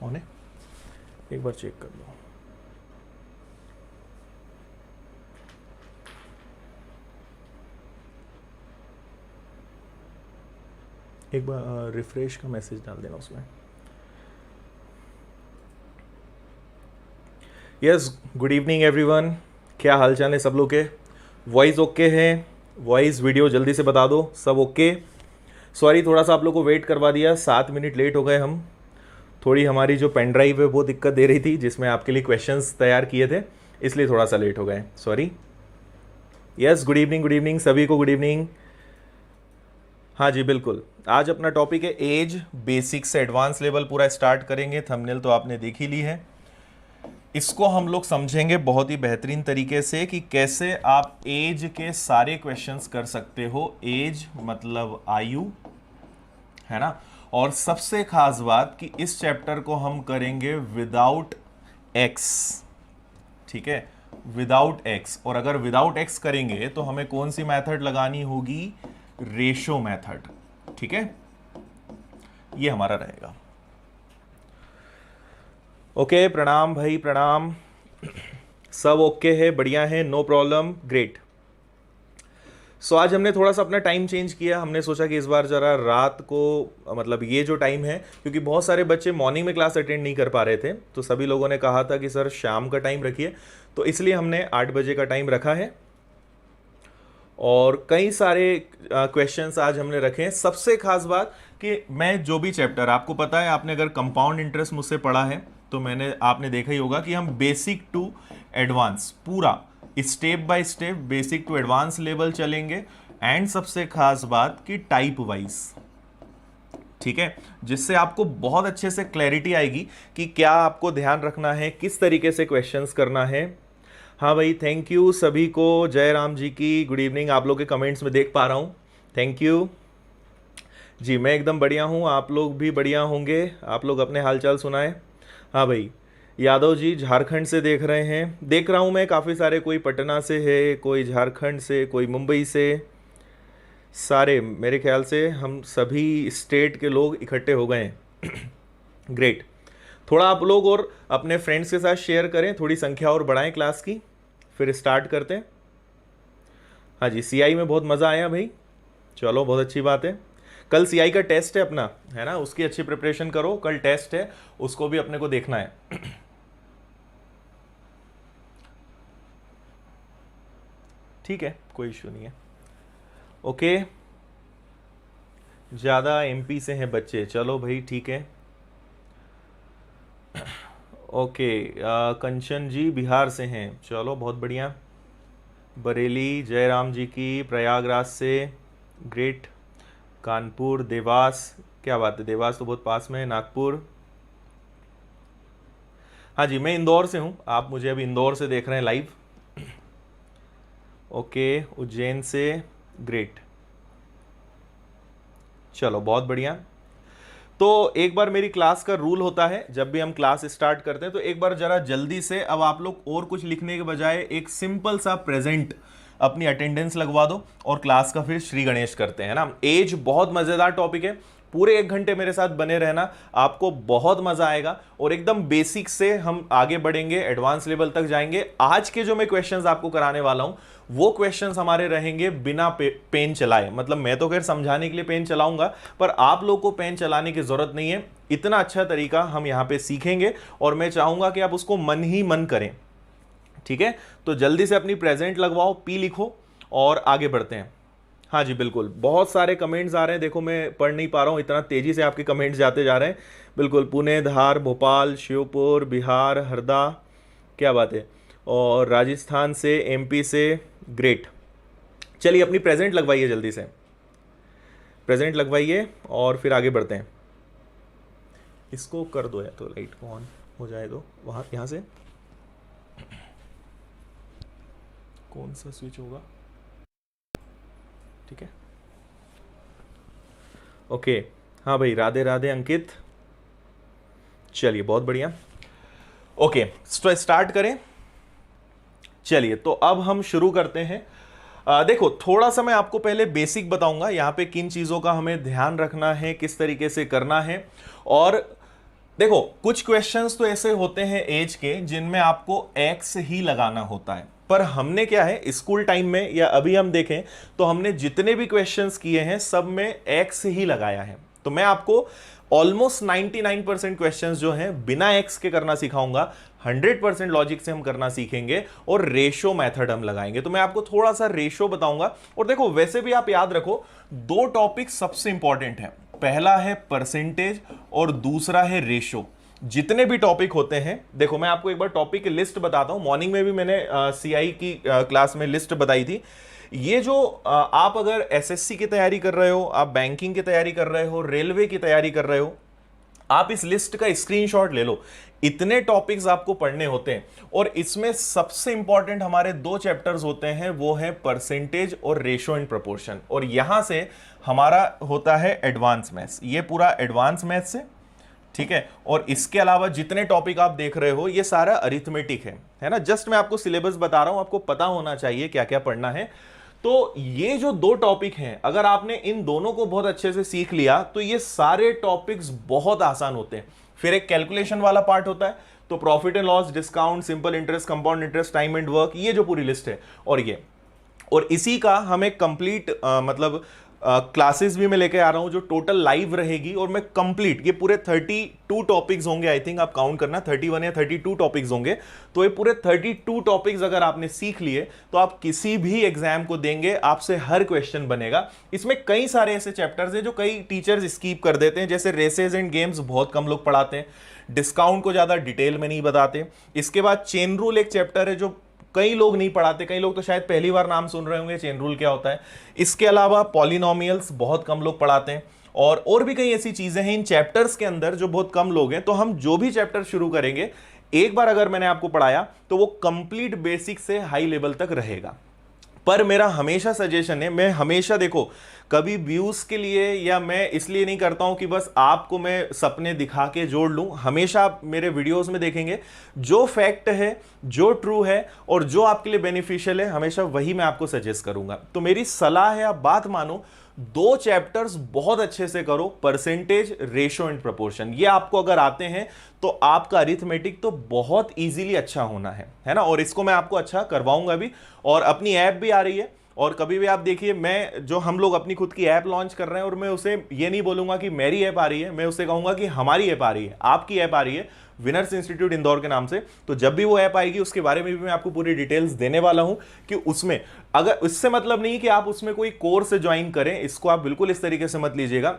On है, एक बार check कर लो। एक बार रिफ्रेश का मैसेज डाल देना उसमें। यस, गुड इवनिंग एवरीवन, क्या हाल चाल है सब लोग के? वॉइस ओके है? वॉइस वीडियो जल्दी से बता दो सब ओके। सॉरी थोड़ा सा आप लोग को वेट करवा दिया, 7 मिनट लेट हो गए हम। थोड़ी हमारी जो पेन ड्राइव है वो दिक्कत दे रही थी जिसमें आपके लिए क्वेश्चंस तैयार किए थे, इसलिए थोड़ा सा लेट हो गए, सॉरी। यस, गुड इवनिंग सभी को, गुड इवनिंग। हाँ जी बिल्कुल, आज अपना टॉपिक है एज, बेसिक से एडवांस लेवल पूरा स्टार्ट करेंगे। थंबनेल तो आपने देख ही ली है। इसको हम लोग समझेंगे बहुत ही बेहतरीन तरीके से कि कैसे आप एज के सारे क्वेश्चंस कर सकते हो। एज मतलब आयु, है ना। और सबसे खास बात कि इस चैप्टर को हम करेंगे विदाउट एक्स, ठीक है, विदाउट एक्स। और अगर विदाउट एक्स करेंगे तो हमें कौन सी मेथड लगानी होगी? रेशो मेथड, ठीक है, ये हमारा रहेगा। ओके, प्रणाम भाई प्रणाम, सब ओके है, बढ़िया है, नो प्रॉब्लम, ग्रेट। सो आज हमने थोड़ा सा अपना टाइम चेंज किया। हमने सोचा कि इस बार ज़रा रात को, मतलब ये जो टाइम है, क्योंकि बहुत सारे बच्चे मॉर्निंग में क्लास अटेंड नहीं कर पा रहे थे, तो सभी लोगों ने कहा था कि सर शाम का टाइम रखिए, तो इसलिए हमने 8 बजे का टाइम रखा है। और कई सारे क्वेश्चंस आज हमने रखे हैं। सबसे खास बात कि मैं जो भी चैप्टर, आपको पता है, आपने अगर कंपाउंड इंटरेस्ट मुझसे पढ़ा है तो आपने देखा ही होगा कि हम बेसिक टू एडवांस पूरा step by step basic to advance level चलेंगे। एंड सबसे खास बात कि टाइप वाइज, ठीक है, जिससे आपको बहुत अच्छे से क्लैरिटी आएगी कि क्या आपको ध्यान रखना है, किस तरीके से क्वेश्चंस करना है। हाँ भाई, थैंक यू सभी को, जय राम जी की, गुड इवनिंग। आप लोग के कमेंट्स में देख पा रहा हूँ, थैंक यू जी। मैं एकदम बढ़िया हूँ, आप लोग भी बढ़िया होंगे। आप लोग अपने हालचाल सुनाएं। हाँ भाई, यादव जी झारखंड से देख रहे हैं, देख रहा हूँ मैं, काफ़ी सारे, कोई पटना से है, कोई झारखंड से, कोई मुंबई से, सारे मेरे ख्याल से हम सभी स्टेट के लोग इकट्ठे हो गए हैं। ग्रेट। थोड़ा आप लोग और अपने फ्रेंड्स के साथ शेयर करें, थोड़ी संख्या और बढ़ाएं क्लास की, फिर स्टार्ट करते हैं। हाँ जी, सीआई में बहुत मज़ा आया भाई, चलो बहुत अच्छी बात है। कल सीआई का टेस्ट है अपना, है ना, उसकी अच्छी प्रिपरेशन करो, कल टेस्ट है, उसको भी अपने को देखना है। ठीक है, कोई इशू नहीं है। ओके, ज़्यादा एमपी से हैं बच्चे, चलो भाई ठीक है। ओके, कंचन जी बिहार से हैं, चलो बहुत बढ़िया। बरेली, जयराम जी की, प्रयागराज से, ग्रेट। कानपुर, देवास, क्या बात है, देवास तो बहुत पास में है। नागपुर, हाँ जी, मैं इंदौर से हूँ, आप मुझे अभी इंदौर से देख रहे हैं लाइव। ओके, उज्जैन से, ग्रेट, चलो बहुत बढ़िया। तो एक बार मेरी क्लास का रूल होता है, जब भी हम क्लास स्टार्ट करते हैं तो एक बार जरा जल्दी से, अब आप लोग और कुछ लिखने के बजाय एक सिंपल सा प्रेजेंट अपनी अटेंडेंस लगवा दो और क्लास का फिर श्री गणेश करते हैं ना। एज बहुत मजेदार टॉपिक है, पूरे 1 घंटे मेरे साथ बने रहना, आपको बहुत मजा आएगा। और एकदम बेसिक से हम आगे बढ़ेंगे, एडवांस लेवल तक जाएंगे। आज के जो मैं क्वेश्चंस आपको कराने वाला हूं वो क्वेश्चंस हमारे रहेंगे बिना पेन चलाए। मतलब मैं तो खैर समझाने के लिए पेन चलाऊंगा, पर आप लोग को पेन चलाने की जरूरत नहीं है। इतना अच्छा तरीका हम यहां पे सीखेंगे और मैं चाहूंगा कि आप उसको मन ही मन करें, ठीक है। तो जल्दी से अपनी प्रेजेंट लगवाओ, पी लिखो और आगे बढ़ते हैं। हाँ जी बिल्कुल, बहुत सारे कमेंट्स आ रहे हैं, देखो मैं पढ़ नहीं पा रहा हूँ, इतना तेजी से आपके कमेंट्स जाते जा रहे हैं। बिल्कुल, पुणे, धार, भोपाल, श्योपुर, बिहार, हरदा, क्या बात है, और राजस्थान से, एमपी से, ग्रेट। चलिए अपनी प्रेजेंट लगवाइए, जल्दी से प्रेजेंट लगवाइए और फिर आगे बढ़ते हैं। इसको कर दो या तो लाइट को ऑन हो जाए तो, वहाँ यहाँ से कौन सा स्विच होगा, ठीक है। ओके, हाँ भाई, राधे राधे अंकित, चलिए बहुत बढ़िया। ओके, स्टार्ट करें। चलिए तो अब हम शुरू करते हैं। देखो, थोड़ा सा मैं आपको पहले बेसिक बताऊंगा यहाँ पे किन चीज़ों का हमें ध्यान रखना है, किस तरीके से करना है। और देखो कुछ क्वेश्चंस तो ऐसे होते हैं एज के जिनमें आपको एक्स ही लगाना होता है, पर हमने क्या है स्कूल टाइम में या अभी हम देखें तो हमने जितने भी क्वेश्चंस किए हैं सब में एक्स ही लगाया है। तो मैं आपको ऑलमोस्ट 99% क्वेश्चंस जो हैं बिना एक्स के करना सिखाऊंगा, 100% लॉजिक से हम करना सीखेंगे और रेशो मेथड हम लगाएंगे। तो मैं आपको थोड़ा सा रेशो बताऊंगा। और देखो वैसे भी आप याद रखो, दो टॉपिक सबसे इंपॉर्टेंट है, पहला है परसेंटेज और दूसरा है रेशो। जितने भी टॉपिक होते हैं, देखो मैं आपको एक बार टॉपिक की लिस्ट बताता हूं, मॉर्निंग में भी मैंने सीआई की क्लास में लिस्ट बताई थी। ये जो आप अगर एसएससी की तैयारी कर रहे हो, आप बैंकिंग की तैयारी कर रहे हो, रेलवे की तैयारी कर रहे हो, आप इस लिस्ट का स्क्रीनशॉट ले लो। इतने टॉपिक्स आपको पढ़ने होते हैं और इसमें सबसे इंपॉर्टेंट हमारे दो चैप्टर्स होते हैं, वो है परसेंटेज और रेशो एंड प्रोपोर्शन। और यहां से हमारा होता है एडवांस मैथ्स, ये पूरा एडवांस मैथ्स है, ठीक है। और इसके अलावा जितने टॉपिक आप देख रहे हो ये सारा अरिथमेटिक है ना। जस्ट मैं आपको सिलेबस बता रहा हूं, आपको पता होना चाहिए क्या क्या पढ़ना है। तो ये जो दो टॉपिक हैं, अगर आपने इन दोनों को बहुत अच्छे से सीख लिया तो ये सारे टॉपिक्स बहुत आसान होते हैं। फिर एक कैलकुलेशन वाला पार्ट होता है, तो profit and loss, discount, simple interest, compound interest, time and work, ये जो पूरी लिस्ट है और इसी का हम एक कंप्लीट मतलब क्लासेस भी मैं लेके आ रहा हूं जो टोटल लाइव रहेगी। और मैं कंप्लीट ये पूरे 32 टॉपिक्स होंगे, आई थिंक आप काउंट करना 31 या 32 टॉपिक्स होंगे। तो ये पूरे 32 टॉपिक्स अगर आपने सीख लिए तो आप किसी भी एग्जाम को देंगे, आपसे हर क्वेश्चन बनेगा। इसमें कई सारे ऐसे चैप्टर्स हैं जो कई टीचर्स स्कीप कर देते हैं, जैसे रेसेस एंड गेम्स बहुत कम लोग पढ़ाते हैं, डिस्काउंट को ज्यादा डिटेल में नहीं बताते। इसके बाद चेन रूल एक चैप्टर है जो कई लोग नहीं पढ़ाते, कई लोग तो शायद पहली बार नाम सुन रहे होंगे चेन रूल क्या होता है। इसके अलावा पॉलिनोमियल्स बहुत कम लोग पढ़ाते हैं और भी कई ऐसी चीजें हैं इन चैप्टर्स के अंदर जो बहुत कम लोग हैं। तो हम जो भी चैप्टर शुरू करेंगे, एक बार अगर मैंने आपको पढ़ाया तो वो कंप्लीट बेसिक से हाई लेवल तक रहेगा। पर मेरा हमेशा सजेशन है, मैं हमेशा देखो कभी व्यूज के लिए या मैं इसलिए नहीं करता हूं कि बस आपको मैं सपने दिखा के जोड़ लूं। हमेशा आप मेरे वीडियोस में देखेंगे जो फैक्ट है, जो ट्रू है और जो आपके लिए बेनिफिशियल है, हमेशा वही मैं आपको सजेस्ट करूंगा। तो मेरी सलाह है, आप बात मानो, दो चैप्टर्स बहुत अच्छे से करो, परसेंटेज, रेशो एंड प्रोपोर्शन। ये आपको अगर आते हैं तो आपका अरिथमेटिक तो बहुत इजीली अच्छा होना है ना। और इसको मैं आपको अच्छा करवाऊंगा भी, और अपनी ऐप भी आ रही है। और कभी भी आप देखिए, मैं जो हम लोग अपनी खुद की ऐप लॉन्च कर रहे हैं और मैं उसे ये नहीं बोलूंगा कि मेरी ऐप आ रही है, मैं उसे कहूंगा कि हमारी ऐप आ रही है, आपकी ऐप आ रही है, विनर्स इंस्टीट्यूट इंदौर के नाम से। तो जब भी वो ऐप आएगी उसके बारे में भी मैं आपको पूरी डिटेल्स देने वाला हूं कि उसमें, अगर इससे मतलब नहीं कि आप उसमें कोई कोर्स ज्वाइन करें, इसको आप बिल्कुल इस तरीके से मत लीजिएगा।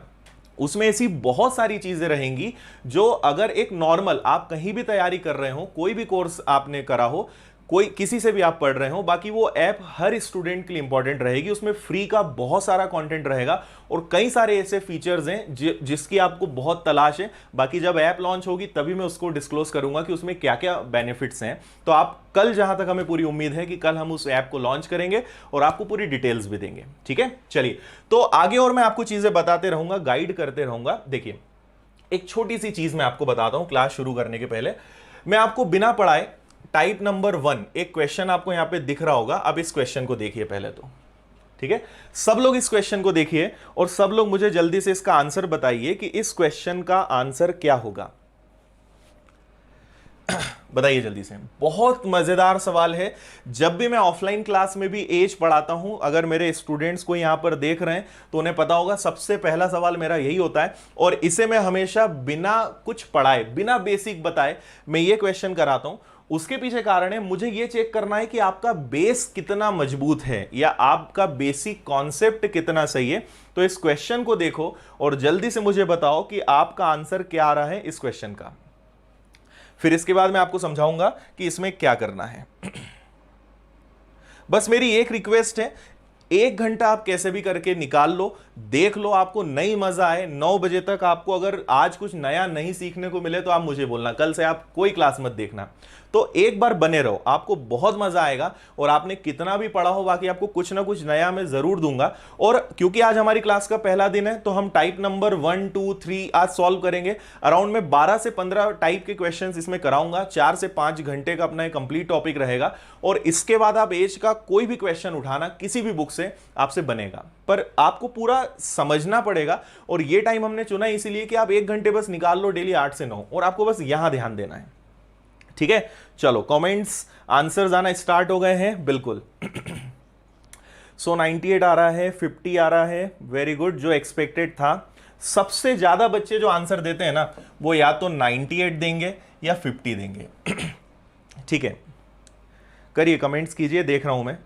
उसमें ऐसी बहुत सारी चीजें रहेंगी जो अगर एक नॉर्मल आप कहीं भी तैयारी कर रहे हो, कोई भी कोर्स आपने करा हो, कोई किसी से भी आप पढ़ रहे हो, बाकी वो ऐप हर स्टूडेंट के लिए इंपॉर्टेंट रहेगी। उसमें फ्री का बहुत सारा कंटेंट रहेगा और कई सारे ऐसे फीचर्स हैं जिसकी आपको बहुत तलाश है। बाकी जब ऐप लॉन्च होगी तभी मैं उसको डिस्क्लोज करूंगा कि उसमें क्या क्या बेनिफिट्स हैं। तो आप कल, जहां तक हमें पूरी उम्मीद है कि कल हम उस ऐप को लॉन्च करेंगे और आपको पूरी डिटेल्स भी देंगे, ठीक है। चलिए, तो आगे और मैं आपको चीजें बताते रहूंगा, गाइड करते रहूंगा। देखिए, एक छोटी सी चीज मैं आपको बताता हूं क्लास शुरू करने के पहले। मैं आपको बिना पढ़ाए टाइप नंबर 1 एक क्वेश्चन आपको यहां पे दिख रहा होगा। अब इस क्वेश्चन को देखिए पहले तो, ठीक है। सब लोग इस क्वेश्चन को देखिए और सब लोग मुझे जल्दी से इसका आंसर बताइए कि इस क्वेश्चन का आंसर क्या होगा। बताइए जल्दी से। बहुत मजेदार सवाल है। जब भी मैं ऑफलाइन क्लास में भी एज पढ़ाता हूं, अगर मेरे स्टूडेंट्स को यहां पर देख रहे हैं तो उन्हें पता होगा सबसे पहला सवाल मेरा यही होता है। और इसे मैं हमेशा बिना कुछ पढ़ाए, बिना बेसिक बताए मैं ये क्वेश्चन कराता हूं। उसके पीछे कारण है, मुझे यह चेक करना है कि आपका बेस कितना मजबूत है या आपका बेसिक कॉन्सेप्ट कितना सही है। तो इस क्वेश्चन को देखो और जल्दी से मुझे बताओ कि आपका आंसर क्या आ रहा है इस क्वेश्चन का। फिर इसके बाद मैं आपको समझाऊंगा कि इसमें क्या करना है। बस मेरी एक रिक्वेस्ट है, 1 घंटा आप कैसे भी करके निकाल लो, देख लो, आपको नई मजा आए। 9 बजे तक आपको अगर आज कुछ नया नहीं सीखने को मिले तो आप मुझे बोलना, कल से आप कोई क्लास मत देखना। तो एक बार बने रहो, आपको बहुत मजा आएगा और आपने कितना भी पढ़ा हो बाकी आपको कुछ ना कुछ नया मैं जरूर दूंगा। और क्योंकि आज हमारी क्लास का पहला दिन है तो हम टाइप नंबर 1 2 3 आज सॉल्व करेंगे। अराउंड में 12 से 15 टाइप के क्वेश्चंस इसमें कराऊंगा। 4 से 5 घंटे का अपना कंप्लीट टॉपिक रहेगा और इसके बाद आप एज का कोई भी क्वेश्चन उठाना किसी भी बुक से आपसे बनेगा, पर आपको पूरा समझना पड़ेगा। और ये टाइम हमने चुना इसीलिए कि आप 1 घंटे बस निकाल लो डेली 8 से 9 और आपको बस यहां ध्यान देना है। ठीक है, चलो कमेंट्स आंसर्स आना स्टार्ट हो गए हैं बिल्कुल। सो 98 आ रहा है, 50 आ रहा है, वेरी गुड, जो एक्सपेक्टेड था। सबसे ज्यादा बच्चे जो आंसर देते हैं ना वो या तो 98 देंगे या 50 देंगे। ठीक है, करिए कमेंट्स कीजिए, देख रहा हूं मैं।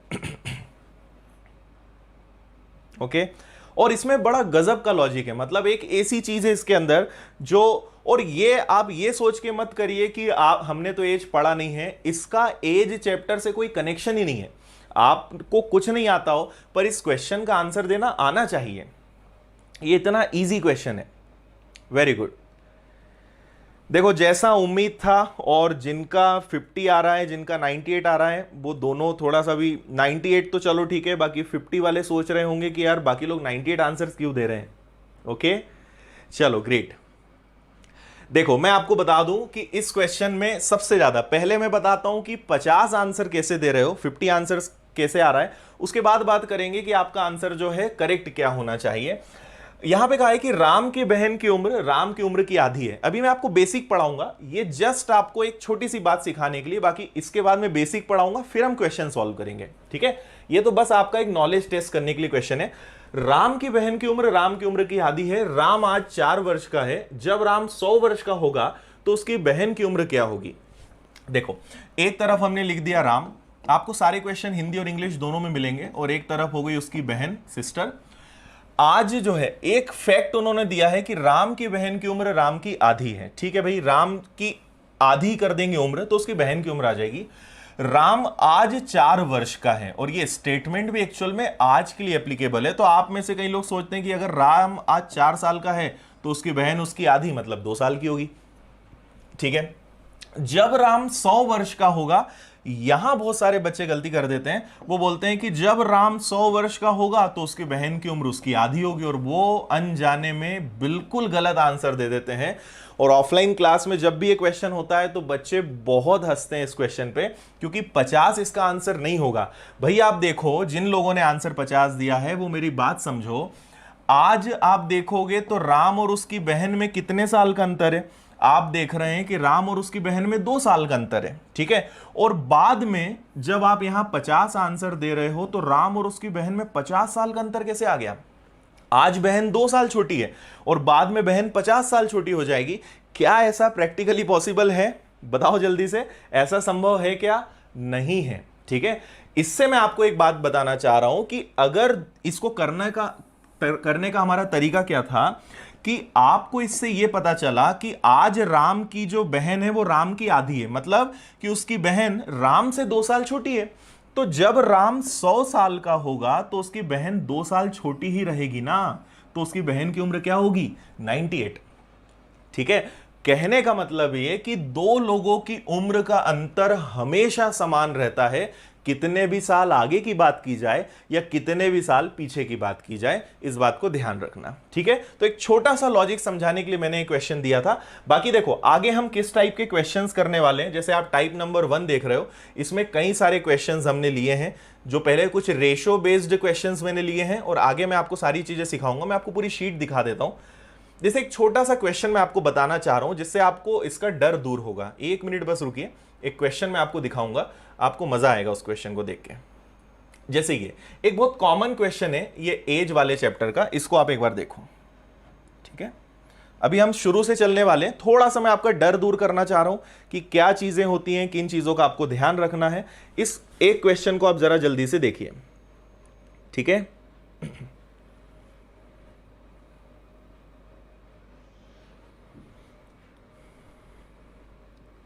ओके, और इसमें बड़ा गजब का लॉजिक है, मतलब एक ऐसी चीज है इसके अंदर जो, और ये आप ये सोच के मत करिए कि आप हमने तो एज पढ़ा नहीं है, इसका एज चैप्टर से कोई कनेक्शन ही नहीं है। आपको कुछ नहीं आता हो पर इस क्वेश्चन का आंसर देना आना चाहिए, ये इतना इजी क्वेश्चन है। वेरी गुड, देखो जैसा उम्मीद था, और जिनका 50 आ रहा है जिनका 98 आ रहा है वो दोनों थोड़ा सा भी, 98 तो चलो ठीक है, बाकी 50 वाले सोच रहे होंगे कि यार बाकी लोग 98 आंसर्स क्यों दे रहे हैं। ओके चलो ग्रेट। देखो मैं आपको बता दूं कि इस क्वेश्चन में सबसे ज्यादा, पहले मैं बताता हूं कि 50 आंसर कैसे दे रहे हो, 50 आंसर्स कैसे आ रहा है, उसके बाद बात करेंगे कि आपका आंसर जो है करेक्ट क्या होना चाहिए। यहां पे कहा है कि राम की बहन की उम्र राम की उम्र की आधी है। अभी मैं आपको बेसिक पढ़ाऊंगा, ये जस्ट आपको एक छोटी सी बात सिखाने के लिए, बाकी इसके बाद मैं बेसिक पढ़ाऊंगा फिर हम क्वेश्चन सॉल्व करेंगे। ठीक है, ये तो बस आपका एक नॉलेज टेस्ट करने के लिए क्वेश्चन है। राम की बहन की उम्र राम की उम्र की आधी है। राम आज 4 वर्ष का है, जब राम 100 वर्ष का होगा तो उसकी बहन की उम्र क्या होगी। देखो एक तरफ हमने लिख दिया राम, आपको सारे क्वेश्चन हिंदी और इंग्लिश दोनों में मिलेंगे, और एक तरफ हो गई उसकी बहन सिस्टर। आज जो है एक फैक्ट उन्होंने दिया है कि राम की बहन की उम्र राम की आधी है। ठीक है भाई, राम की आधी कर देंगे उम्र तो उसकी बहन की उम्र आ जाएगी। राम आज 4 वर्ष का है, और ये स्टेटमेंट भी एक्चुअल में आज के लिए एप्लीकेबल है। तो आप में से कई लोग सोचते हैं कि अगर राम आज 4 साल का है तो उसकी बहन उसकी आधी मतलब 2 साल की होगी। ठीक है, जब राम 100 वर्ष का होगा, यहां बहुत सारे बच्चे गलती कर देते हैं, वो बोलते हैं कि जब राम 100 वर्ष का होगा तो उसकी बहन की उम्र उसकी आधी होगी, और वो अनजाने में बिल्कुल गलत आंसर दे देते हैं। और ऑफलाइन क्लास में जब भी ये क्वेश्चन होता है तो बच्चे बहुत हंसते हैं इस क्वेश्चन पे, क्योंकि 50 इसका आंसर नहीं होगा। भाई आप देखो, जिन लोगों ने आंसर 50 दिया है वो मेरी बात समझो, आज आप देखोगे तो राम और उसकी बहन में कितने साल का अंतर है। आप देख रहे हैं कि राम और उसकी बहन में 2 साल का अंतर है। ठीक है, और बाद में जब आप यहां 50 आंसर दे रहे हो तो राम और उसकी बहन में 50 साल का अंतर कैसे आ गया। आज बहन 2 साल छोटी है और बाद में बहन 50 साल छोटी हो जाएगी। क्या ऐसा प्रैक्टिकली पॉसिबल है, बताओ जल्दी से, ऐसा संभव है क्या? नहीं है। ठीक है, इससे मैं आपको एक बात बताना चाह रहा हूं कि अगर इसको करने का हमारा तरीका क्या था कि आपको इससे यह पता चला कि आज राम की जो बहन है वो राम की आधी है, मतलब कि उसकी बहन राम से 2 साल छोटी है। तो जब राम 100 साल का होगा तो उसकी बहन 2 साल छोटी ही रहेगी ना, तो उसकी बहन की उम्र क्या होगी? 98। ठीक है, कहने का मतलब ये कि 2 लोगों की उम्र का अंतर हमेशा समान रहता है, कितने भी साल आगे की बात की जाए या कितने भी साल पीछे की बात की जाए, इस बात को ध्यान रखना। ठीक है, तो एक छोटा सा लॉजिक समझाने के लिए मैंने एक क्वेश्चन दिया था। बाकी देखो आगे हम किस टाइप के क्वेश्चंस करने वाले हैं, जैसे आप टाइप नंबर 1 देख रहे हो, इसमें कई सारे क्वेश्चंस हमने लिए हैं। जो पहले कुछ रेशो बेस्ड क्वेश्चंस मैंने लिए हैं, और आगे मैं आपको सारी चीजें सिखाऊंगा। मैं आपको पूरी शीट दिखा देता हूं। जैसे एक छोटा सा क्वेश्चन मैं आपको बताना चाह रहा हूं जिससे आपको इसका डर दूर होगा। 1 मिनट बस रुकिए, एक क्वेश्चन मैं आपको दिखाऊंगा, आपको मजा आएगा उस क्वेश्चन को देख के। जैसे ये एक बहुत कॉमन क्वेश्चन है, ये एज वाले चैप्टर का, इसको आप एक बार देखो। ठीक है, अभी हम शुरू से चलने वाले हैं, थोड़ा सा मैं आपका डर दूर करना चाह रहा हूं कि क्या चीजें होती हैं, किन चीजों का आपको ध्यान रखना है। इस एक क्वेश्चन को आप जरा जल्दी से देखिए। ठीक है,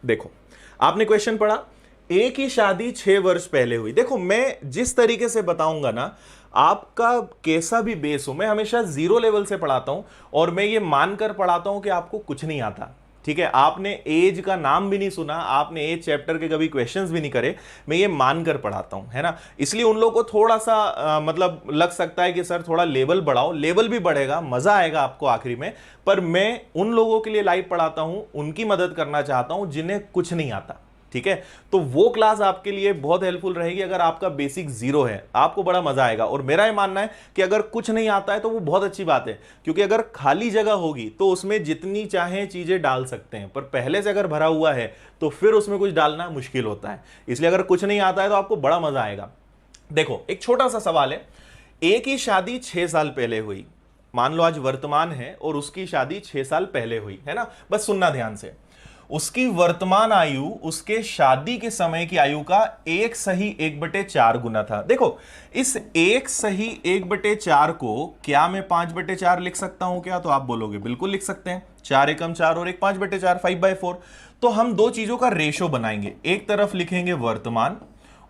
देखो आपने क्वेश्चन पढ़ा, एक ही शादी 6 वर्ष पहले हुई। देखो मैं जिस तरीके से बताऊंगा ना, आपका कैसा भी बेस हो, मैं हमेशा 0 लेवल से पढ़ाता हूं और मैं ये मानकर पढ़ाता हूं कि आपको कुछ नहीं आता। ठीक है, आपने एज का नाम भी नहीं सुना, आपने एज चैप्टर के कभी क्वेश्चंस भी नहीं करे, मैं ये मानकर पढ़ाता हूं, है ना। इसलिए उन लोगों को थोड़ा सा मतलब लग सकता है कि सर थोड़ा लेवल बढ़ाओ, लेवल भी बढ़ेगा, मजा आएगा आपको आखिरी में। पर मैं उन लोगों के लिए लाइव पढ़ाता हूं, उनकी मदद करना चाहता हूं जिन्हें कुछ नहीं आता, ठीक है। तो वो क्लास आपके लिए बहुत हेल्पफुल रहेगी अगर आपका बेसिक जीरो है, आपको बड़ा मजा आएगा। और मेरा ये मानना है कि अगर कुछ नहीं आता है तो वो बहुत अच्छी बात है, क्योंकि अगर खाली जगह होगी तो उसमें जितनी चाहे चीजें डाल सकते हैं, पर पहले से अगर भरा हुआ है तो फिर उसमें कुछ डालना मुश्किल होता है। इसलिए अगर कुछ नहीं आता है तो आपको बड़ा मजा आएगा। देखो, एक छोटा सा सवाल है, एक ही शादी 6 साल पहले हुई, मान लो आज वर्तमान है और उसकी शादी 6 साल पहले हुई, है ना। बस सुनना ध्यान से, उसकी वर्तमान आयु उसके शादी के समय की आयु का 1/1/4 गुना था। देखो, इस 1/1/4 को क्या मैं 5/4 लिख सकता हूं क्या? तो आप बोलोगे बिल्कुल लिख सकते हैं, 4 एकम 4 और 1 5/4, 5/4। तो हम दो चीजों का रेशो बनाएंगे, एक तरफ लिखेंगे वर्तमान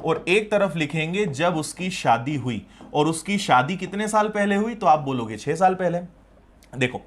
और एक तरफ लिखेंगे जब उसकी शादी हुई। और उसकी शादी कितने साल पहले हुई? तो आप बोलोगे 6 साल पहले। देखो,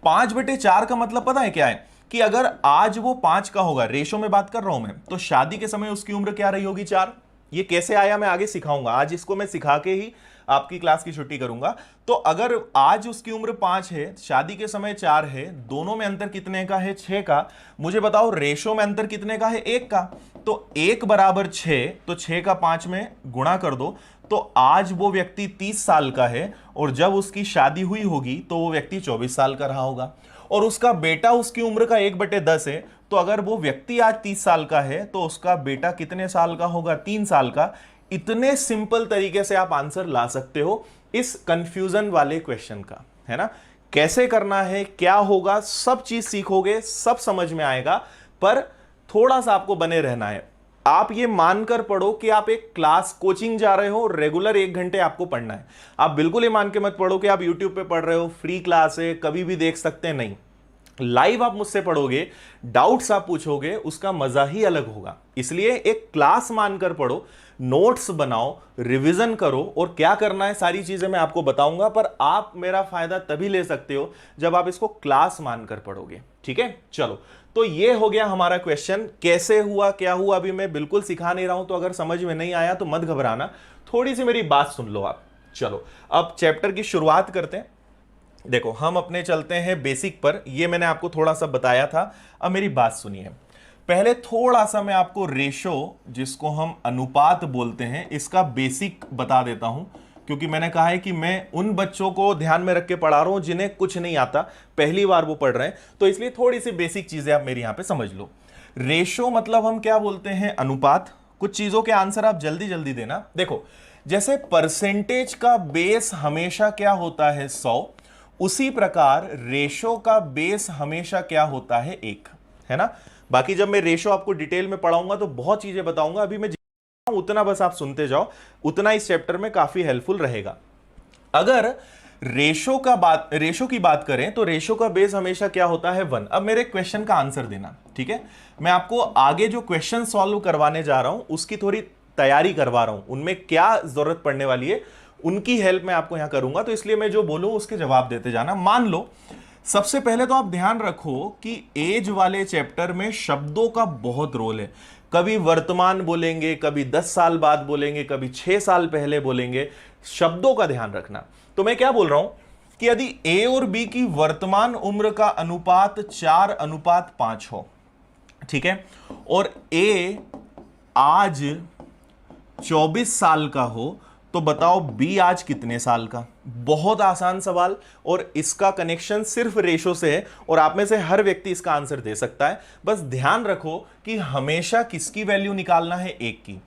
5/4 का मतलब पता है क्या है? कि अगर आज वो 5 का होगा, रेशो में बात कर रहा हूं मैं, तो शादी के समय उसकी उम्र क्या रही होगी? 4। ये कैसे आया मैं आगे सिखाऊंगा, आज इसको मैं सिखा के ही आपकी क्लास की छुट्टी करूंगा। तो अगर आज उसकी उम्र 5 है, शादी के समय 4 है, दोनों में अंतर कितने का है? 6 का। मुझे बताओ रेशो में अंतर कितने का है? 1 का। तो 1 बराबर 6, तो 6 का 5 में गुणा कर दो, तो आज वो व्यक्ति 30 साल का है और जब उसकी शादी हुई होगी तो वो व्यक्ति 24 साल का रहा होगा। और उसका बेटा उसकी उम्र का 1/10 है, तो अगर वो व्यक्ति आज 30 साल का है तो उसका बेटा कितने साल का होगा? 3 साल का। इतने सिंपल तरीके से आप आंसर ला सकते हो इस कंफ्यूजन वाले क्वेश्चन का, है ना। कैसे करना है, क्या होगा, सब चीज सीखोगे, सब समझ में आएगा, पर थोड़ा सा आपको बने रहना है। आप ये मानकर पढ़ो कि आप एक क्लास कोचिंग जा रहे हो, रेगुलर 1 घंटे आपको पढ़ना है। आप बिल्कुल ये मान के मत पढ़ो कि आप यूट्यूब पे पढ़ रहे हो, फ्री क्लास है, कभी भी देख सकते हैं, नहीं। लाइव आप मुझसे पढ़ोगे, डाउट्स आप पूछोगे, उसका मजा ही अलग होगा। इसलिए एक क्लास मानकर पढ़ो, नोट्स बनाओ, रिवीजन करो, और क्या करना है सारी चीजें मैं आपको बताऊंगा। पर आप मेरा फायदा तभी ले सकते हो जब आप इसको क्लास मानकर पढ़ोगे, ठीक है। चलो, तो ये हो गया हमारा क्वेश्चन। कैसे हुआ, क्या हुआ, अभी मैं बिल्कुल सिखा नहीं रहा हूं, तो अगर समझ में नहीं आया तो मत घबराना, थोड़ी सी मेरी बात सुन लो आप। चलो, अब चैप्टर की शुरुआत करते हैं। देखो, हम अपने चलते हैं बेसिक पर, ये मैंने आपको थोड़ा सा बताया था। अब मेरी बात सुनिए, पहले थोड़ा सा मैं आपको रेशो, जिसको हम अनुपात बोलते हैं, इसका बेसिक बता देता हूं, क्योंकि मैंने कहा है कि मैं उन बच्चों को ध्यान में रख के पढ़ा रहा हूं जिन्हें कुछ नहीं आता, पहली बार वो पढ़ रहे हैं, तो इसलिए थोड़ी सी बेसिक चीजें आप मेरी यहां पे समझ लो। रेशो मतलब हम क्या बोलते हैं? अनुपात। कुछ चीजों के आंसर आप जल्दी जल्दी देना। देखो, जैसे परसेंटेज का बेस हमेशा क्या होता है? 100। उसी प्रकार रेशो का बेस हमेशा क्या होता है? 1, है ना। बाकी जब मैं रेशो आपको डिटेल में पढ़ाऊंगा तो बहुत चीजें बताऊंगा, अभी मैं उतना बस आप सुनते जाओ, उतना इस चैप्टर में काफी हेल्पफुल रहेगा। अगर रेशो की बात करें तो रेशो का बेस हमेशा क्या होता है? 1। अब मेरे क्वेश्चन का आंसर देना, ठीक है। मैं आपको आगे जो क्वेश्चन सॉल्व करवाने जा रहा हूं उसकी थोड़ी तैयारी करवा रहा हूं, उनमें क्या जरूरत पड़ने वाली है उनकी हेल्प मैं आपको यहां करूंगा, तो इसलिए मैं जो बोलूं उसके जवाब देते जाना। मान लो, सबसे पहले तो आप ध्यान रखो कि एज वाले चैप्टर में शब्दों का बहुत रोल है। कभी वर्तमान बोलेंगे, कभी 10 साल बाद बोलेंगे, कभी 6 साल पहले बोलेंगे, शब्दों का ध्यान रखना। तो मैं क्या बोल रहा हूं कि यदि ए और बी की वर्तमान उम्र का अनुपात 4:5 हो, ठीक है, और ए आज 24 साल का हो, तो बताओ बी आज कितने साल का? बहुत आसान सवाल, और इसका कनेक्शन सिर्फ रेशो से है, और आप में से हर व्यक्ति इसका आंसर दे सकता है। बस ध्यान रखो कि हमेशा किसकी वैल्यू निकालना है? 1 की।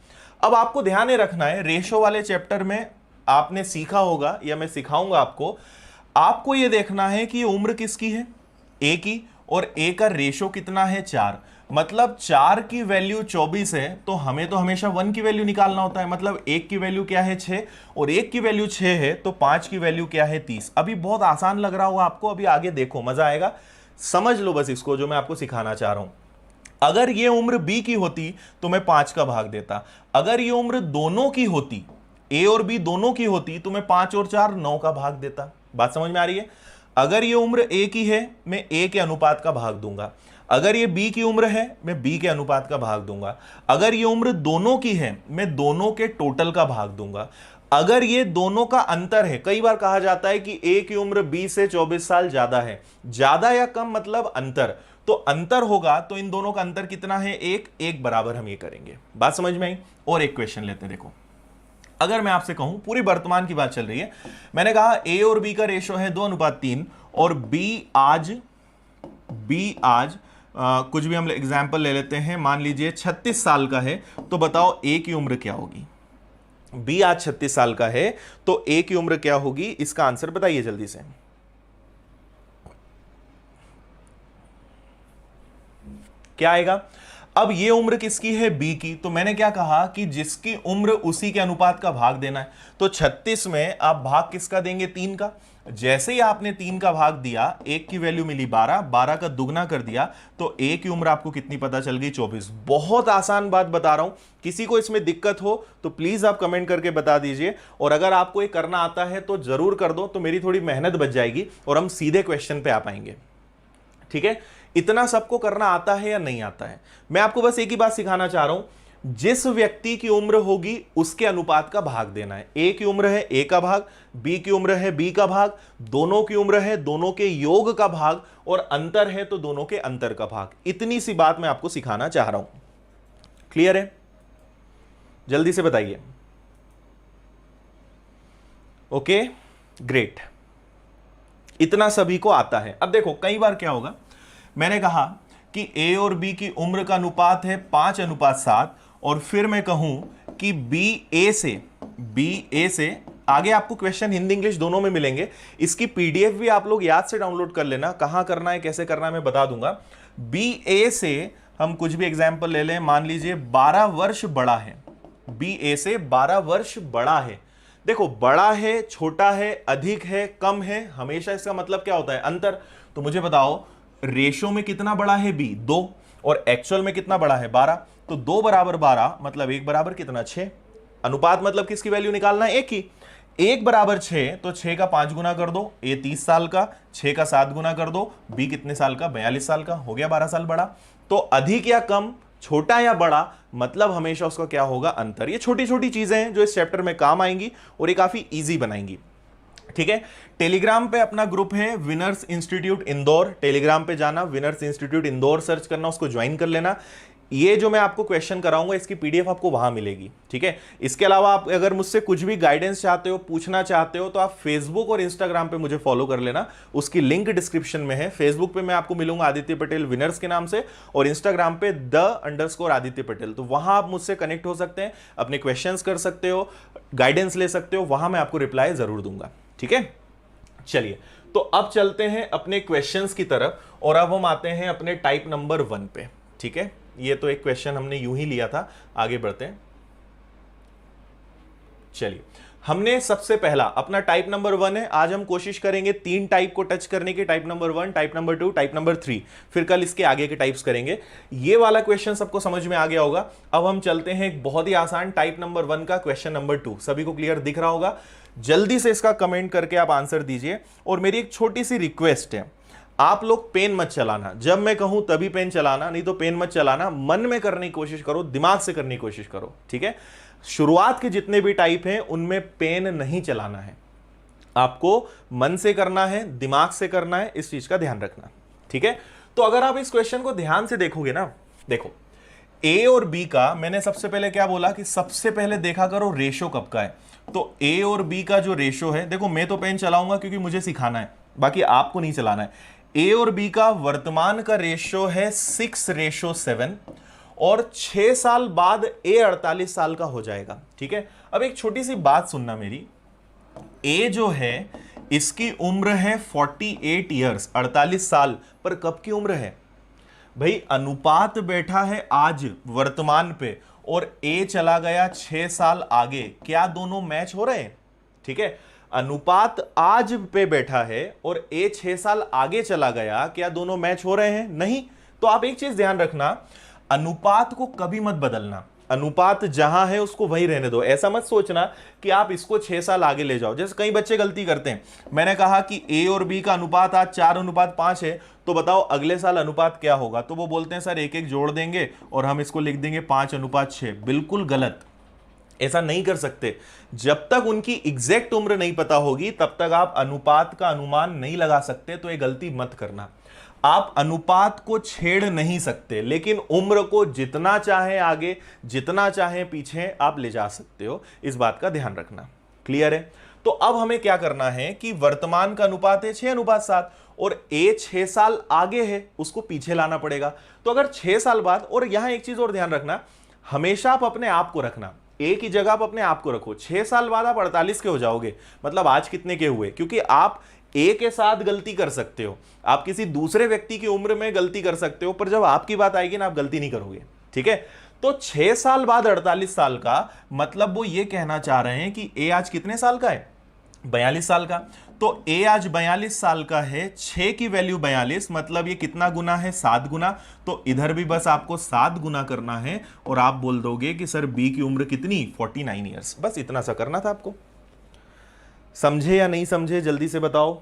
अब आपको ध्यान में रखना है, रेशो वाले चैप्टर में आपने सीखा होगा या मैं सिखाऊंगा आपको यह देखना है कि ये उम्र किसकी है? ए की, और ए का रेशो कितना है? 4। मतलब 4 की वैल्यू 24 है, तो हमें तो हमेशा 1 की वैल्यू निकालना होता है। मतलब 1 की वैल्यू क्या है? 6, और 1 की वैल्यू 6 है, तो 5 की वैल्यू क्या है? 30। अभी बहुत आसान लग रहा होगा आपको, अभी आगे देखो, मजा आएगा, समझ लो बस इसको जो मैं आपको सिखाना चाह रहा हूं। अगर ये उम्र बी की होती तो मैं 5 का भाग देता। अगर ये उम्र दोनों की होती, ए और बी दोनों की होती, तो मैं 5 और 4 9 का भाग देता। बात समझ में आ रही है? अगर ये उम्र ए की है, मैं ए के अनुपात का भाग दूंगा। अगर ये बी की उम्र है मैं बी के अनुपात का भाग दूंगा, अगर ये उम्र दोनों की है मैं दोनों के टोटल का भाग दूंगा, अगर ये दोनों का अंतर है, कई बार कहा जाता है कि ए की उम्र बी से 24 साल ज्यादा है, ज्यादा या कम मतलब अंतर, तो अंतर होगा तो इन दोनों का अंतर कितना है, एक, एक बराबर हम ये करेंगे। बात समझ में आई? और एक क्वेश्चन लेते हैं। देखो अगर मैं आपसे कहूं, पूरी वर्तमान की बात चल रही है, मैंने कहा ए और बी का रेशो है 2:3 और बी आज कुछ भी हम एग्जाम्पल ले लेते हैं, मान लीजिए 36 साल का है, तो बताओ ए की उम्र क्या होगी। बी आज 36 साल का है तो ए की उम्र क्या होगी, इसका आंसर बताइए जल्दी से। क्या आएगा? अब ये उम्र किसकी है, बी की, तो मैंने क्या कहा कि जिसकी उम्र उसी के अनुपात का भाग देना है, तो 36 में आप भाग किसका देंगे, 3 का। जैसे ही आपने 3 का भाग दिया, एक की वैल्यू मिली 12, 12 का दुगना कर दिया, तो ए की उम्र आपको कितनी पता चल गई, 24। बहुत आसान बात बता रहा हूं, किसी को इसमें दिक्कत हो तो प्लीज आप कमेंट करके बता दीजिए, और अगर आपको ये करना आता है तो जरूर कर दो, तो मेरी थोड़ी मेहनत बच जाएगी और हम सीधे क्वेश्चन पे आ पाएंगे। ठीक है, इतना सबको करना आता है या नहीं आता है? मैं आपको बस एक ही बात सिखाना चाह रहा हूं, जिस व्यक्ति की उम्र होगी उसके अनुपात का भाग देना है। ए की उम्र है ए का भाग, बी की उम्र है बी का भाग, दोनों की उम्र है दोनों के योग का भाग, और अंतर है तो दोनों के अंतर का भाग। इतनी सी बात मैं आपको सिखाना चाह रहा हूं। क्लियर है? जल्दी से बताइए। ओके, ग्रेट, इतना सभी को आता है। अब देखो कई बार क्या होगा, मैंने कहा कि ए और बी की उम्र का अनुपात है 5:7, और फिर मैं कहूं कि बी ए से आगे आपको क्वेश्चन हिंदी इंग्लिश दोनों में मिलेंगे, इसकी पीडीएफ भी आप लोग याद से डाउनलोड कर लेना, कहां करना है कैसे करना है मैं बता दूंगा। बी ए से हम कुछ भी एग्जाम्पल ले लें, मान लीजिए 12 वर्ष बड़ा है, बी ए से 12 वर्ष बड़ा है। देखो बड़ा है, छोटा है, अधिक है, कम है, हमेशा इसका मतलब क्या होता है, अंतर। तो मुझे बताओ रेशो में कितना बड़ा है बी, 2, और एक्चुअल में कितना बड़ा है, 12, तो 2 बराबर 12 मतलब 1 बराबर कितना, 6। अनुपात मतलब किसकी वैल्यू निकालना है, 1 की। 1 बराबर 6, तो 6 का 5 गुना कर दो, ए 30 साल का, 6 का 7 गुना कर दो, बी कितने साल का, 42 साल का, हो गया 12 साल बड़ा। तो अधिक या कम, छोटा या बड़ा, मतलब हमेशा उसका क्या होगा, अंतर। ये छोटी छोटी चीजें हैं जो इस चैप्टर में काम आएंगी और ये काफी इजी बनाएंगी। ठीक है, टेलीग्राम पे अपना ग्रुप है विनर्स इंस्टीट्यूट इंदौर, टेलीग्राम पे जाना, विनर्स इंस्टीट्यूट इंदौर सर्च करना, उसको ज्वाइन कर लेना। ये जो मैं आपको क्वेश्चन कराऊंगा इसकी पीडीएफ आपको वहां मिलेगी। ठीक है, इसके अलावा आप अगर मुझसे कुछ भी गाइडेंस चाहते हो, पूछना चाहते हो, तो आप फेसबुक और इंस्टाग्राम पे मुझे फॉलो कर लेना, उसकी लिंक डिस्क्रिप्शन में है। फेसबुक पे मैं आपको मिलूंगा आदित्य पटेल विनर्स के नाम से, और इंस्टाग्राम पे _आदित्य पटेल, तो वहां आप मुझसे कनेक्ट हो सकते हैं, अपने क्वेश्चंस कर सकते हो, गाइडेंस ले सकते हो, वहां मैं आपको रिप्लाई जरूर दूंगा। ठीक है, चलिए तो अब चलते हैं अपने क्वेश्चंस की तरफ, और अब हम आते हैं अपने टाइप नंबर 1 पे। ठीक है, ये तो एक क्वेश्चन हमने यूं ही लिया था, आगे बढ़ते हैं। चलिए, हमने सबसे पहला अपना टाइप नंबर 1 है, आज हम कोशिश करेंगे 3 टाइप को टच करने की, type number 1, type number 2, type number 3, फिर कल इसके आगे के टाइप्स करेंगे। ये वाला क्वेश्चन सबको समझ में आ गया होगा। अब हम चलते हैं एक बहुत ही आसान टाइप नंबर 1 का क्वेश्चन नंबर 2। सभी को क्लियर दिख रहा होगा? जल्दी से इसका कमेंट करके आप आंसर दीजिए। और मेरी एक छोटी सी रिक्वेस्ट है, आप लोग पेन मत चलाना, जब मैं कहूं तभी पेन चलाना, नहीं तो पेन मत चलाना, मन में करने की कोशिश करो, दिमाग से करने की कोशिश करो। ठीक है, शुरुआत के जितने भी टाइप हैं उनमें पेन नहीं चलाना है, आपको मन से करना है, दिमाग से करना है, इस चीज का ध्यान रखना। ठीक है, तो अगर आप इस क्वेश्चन को ध्यान से देखोगे ना, देखो ए और बी का मैंने सबसे पहले क्या बोला कि सबसे पहले देखा करो रेशो कब का है। तो ए और बी का जो रेशो है, देखो मैं तो पेन चलाऊंगा क्योंकि मुझे सिखाना है, बाकी आपको नहीं चलाना है। ए और बी का वर्तमान का रेशो है 6:7, और 6 साल बाद ए 48 साल का हो जाएगा। ठीक है, अब एक छोटी सी बात सुनना मेरी, ए जो है इसकी उम्र है 48 ईयर्स, 48 साल, पर कब की उम्र है भाई, अनुपात बैठा है आज वर्तमान पे, और ए चला गया 6 साल आगे, क्या दोनों मैच हो रहे हैं? ठीक है, अनुपात आज पे बैठा है और ए 6 साल आगे चला गया, क्या दोनों मैच हो रहे हैं? नहीं। तो आप एक चीज ध्यान रखना, अनुपात को कभी मत बदलना, अनुपात जहां है उसको वहीं रहने दो। ऐसा मत सोचना कि आप इसको 6 साल आगे ले जाओ। जैसे कई बच्चे गलती करते हैं, मैंने कहा कि ए और बी का अनुपात आज 4:5 है, तो बताओ अगले साल अनुपात क्या होगा? तो वो बोलते हैं सर एक एक जोड़ देंगे और हम इसको लिख देंगे 5:6। बिल्कुल गलत, ऐसा नहीं कर सकते। जब तक उनकी एग्जैक्ट उम्र नहीं पता होगी तब तक आप अनुपात का अनुमान नहीं लगा सकते। तो ये गलती मत करना। आप अनुपात को छेड़ नहीं सकते, लेकिन उम्र को जितना चाहे आगे, जितना चाहे पीछे आप ले जा सकते हो। इस बात का ध्यान रखना। क्लियर है? तो अब हमें क्या करना है कि वर्तमान का अनुपात है 6:7 और ए 6 साल आगे है, उसको पीछे लाना पड़ेगा। तो अगर 6 साल बाद, और यहां एक चीज और ध्यान रखना, हमेशा आप अपने आप को रखना, ए की जगह आप अपने आप को रखो। 6 साल बाद आप 48 के हो जाओगे, मतलब आज कितने के हुए? क्योंकि आप ए के साथ गलती कर सकते हो, आप किसी दूसरे व्यक्ति की उम्र में गलती कर सकते हो, पर जब आपकी बात आएगी ना, आप गलती नहीं करोगे। ठीक है? तो 6 साल बाद 48 साल का मतलब वो ये कहना चाह रहे हैं कि ए आज कितने साल का है? 42 साल का। तो ए आज 42 साल का है, 6 की वैल्यू 42, मतलब ये कितना गुना है? 7 गुना। तो इधर भी बस आपको 7 गुना करना है और आप बोल दोगे कि सर बी की उम्र कितनी? 49 ईयर्स। बस इतना सा करना था आपको। समझे या नहीं समझे जल्दी से बताओ,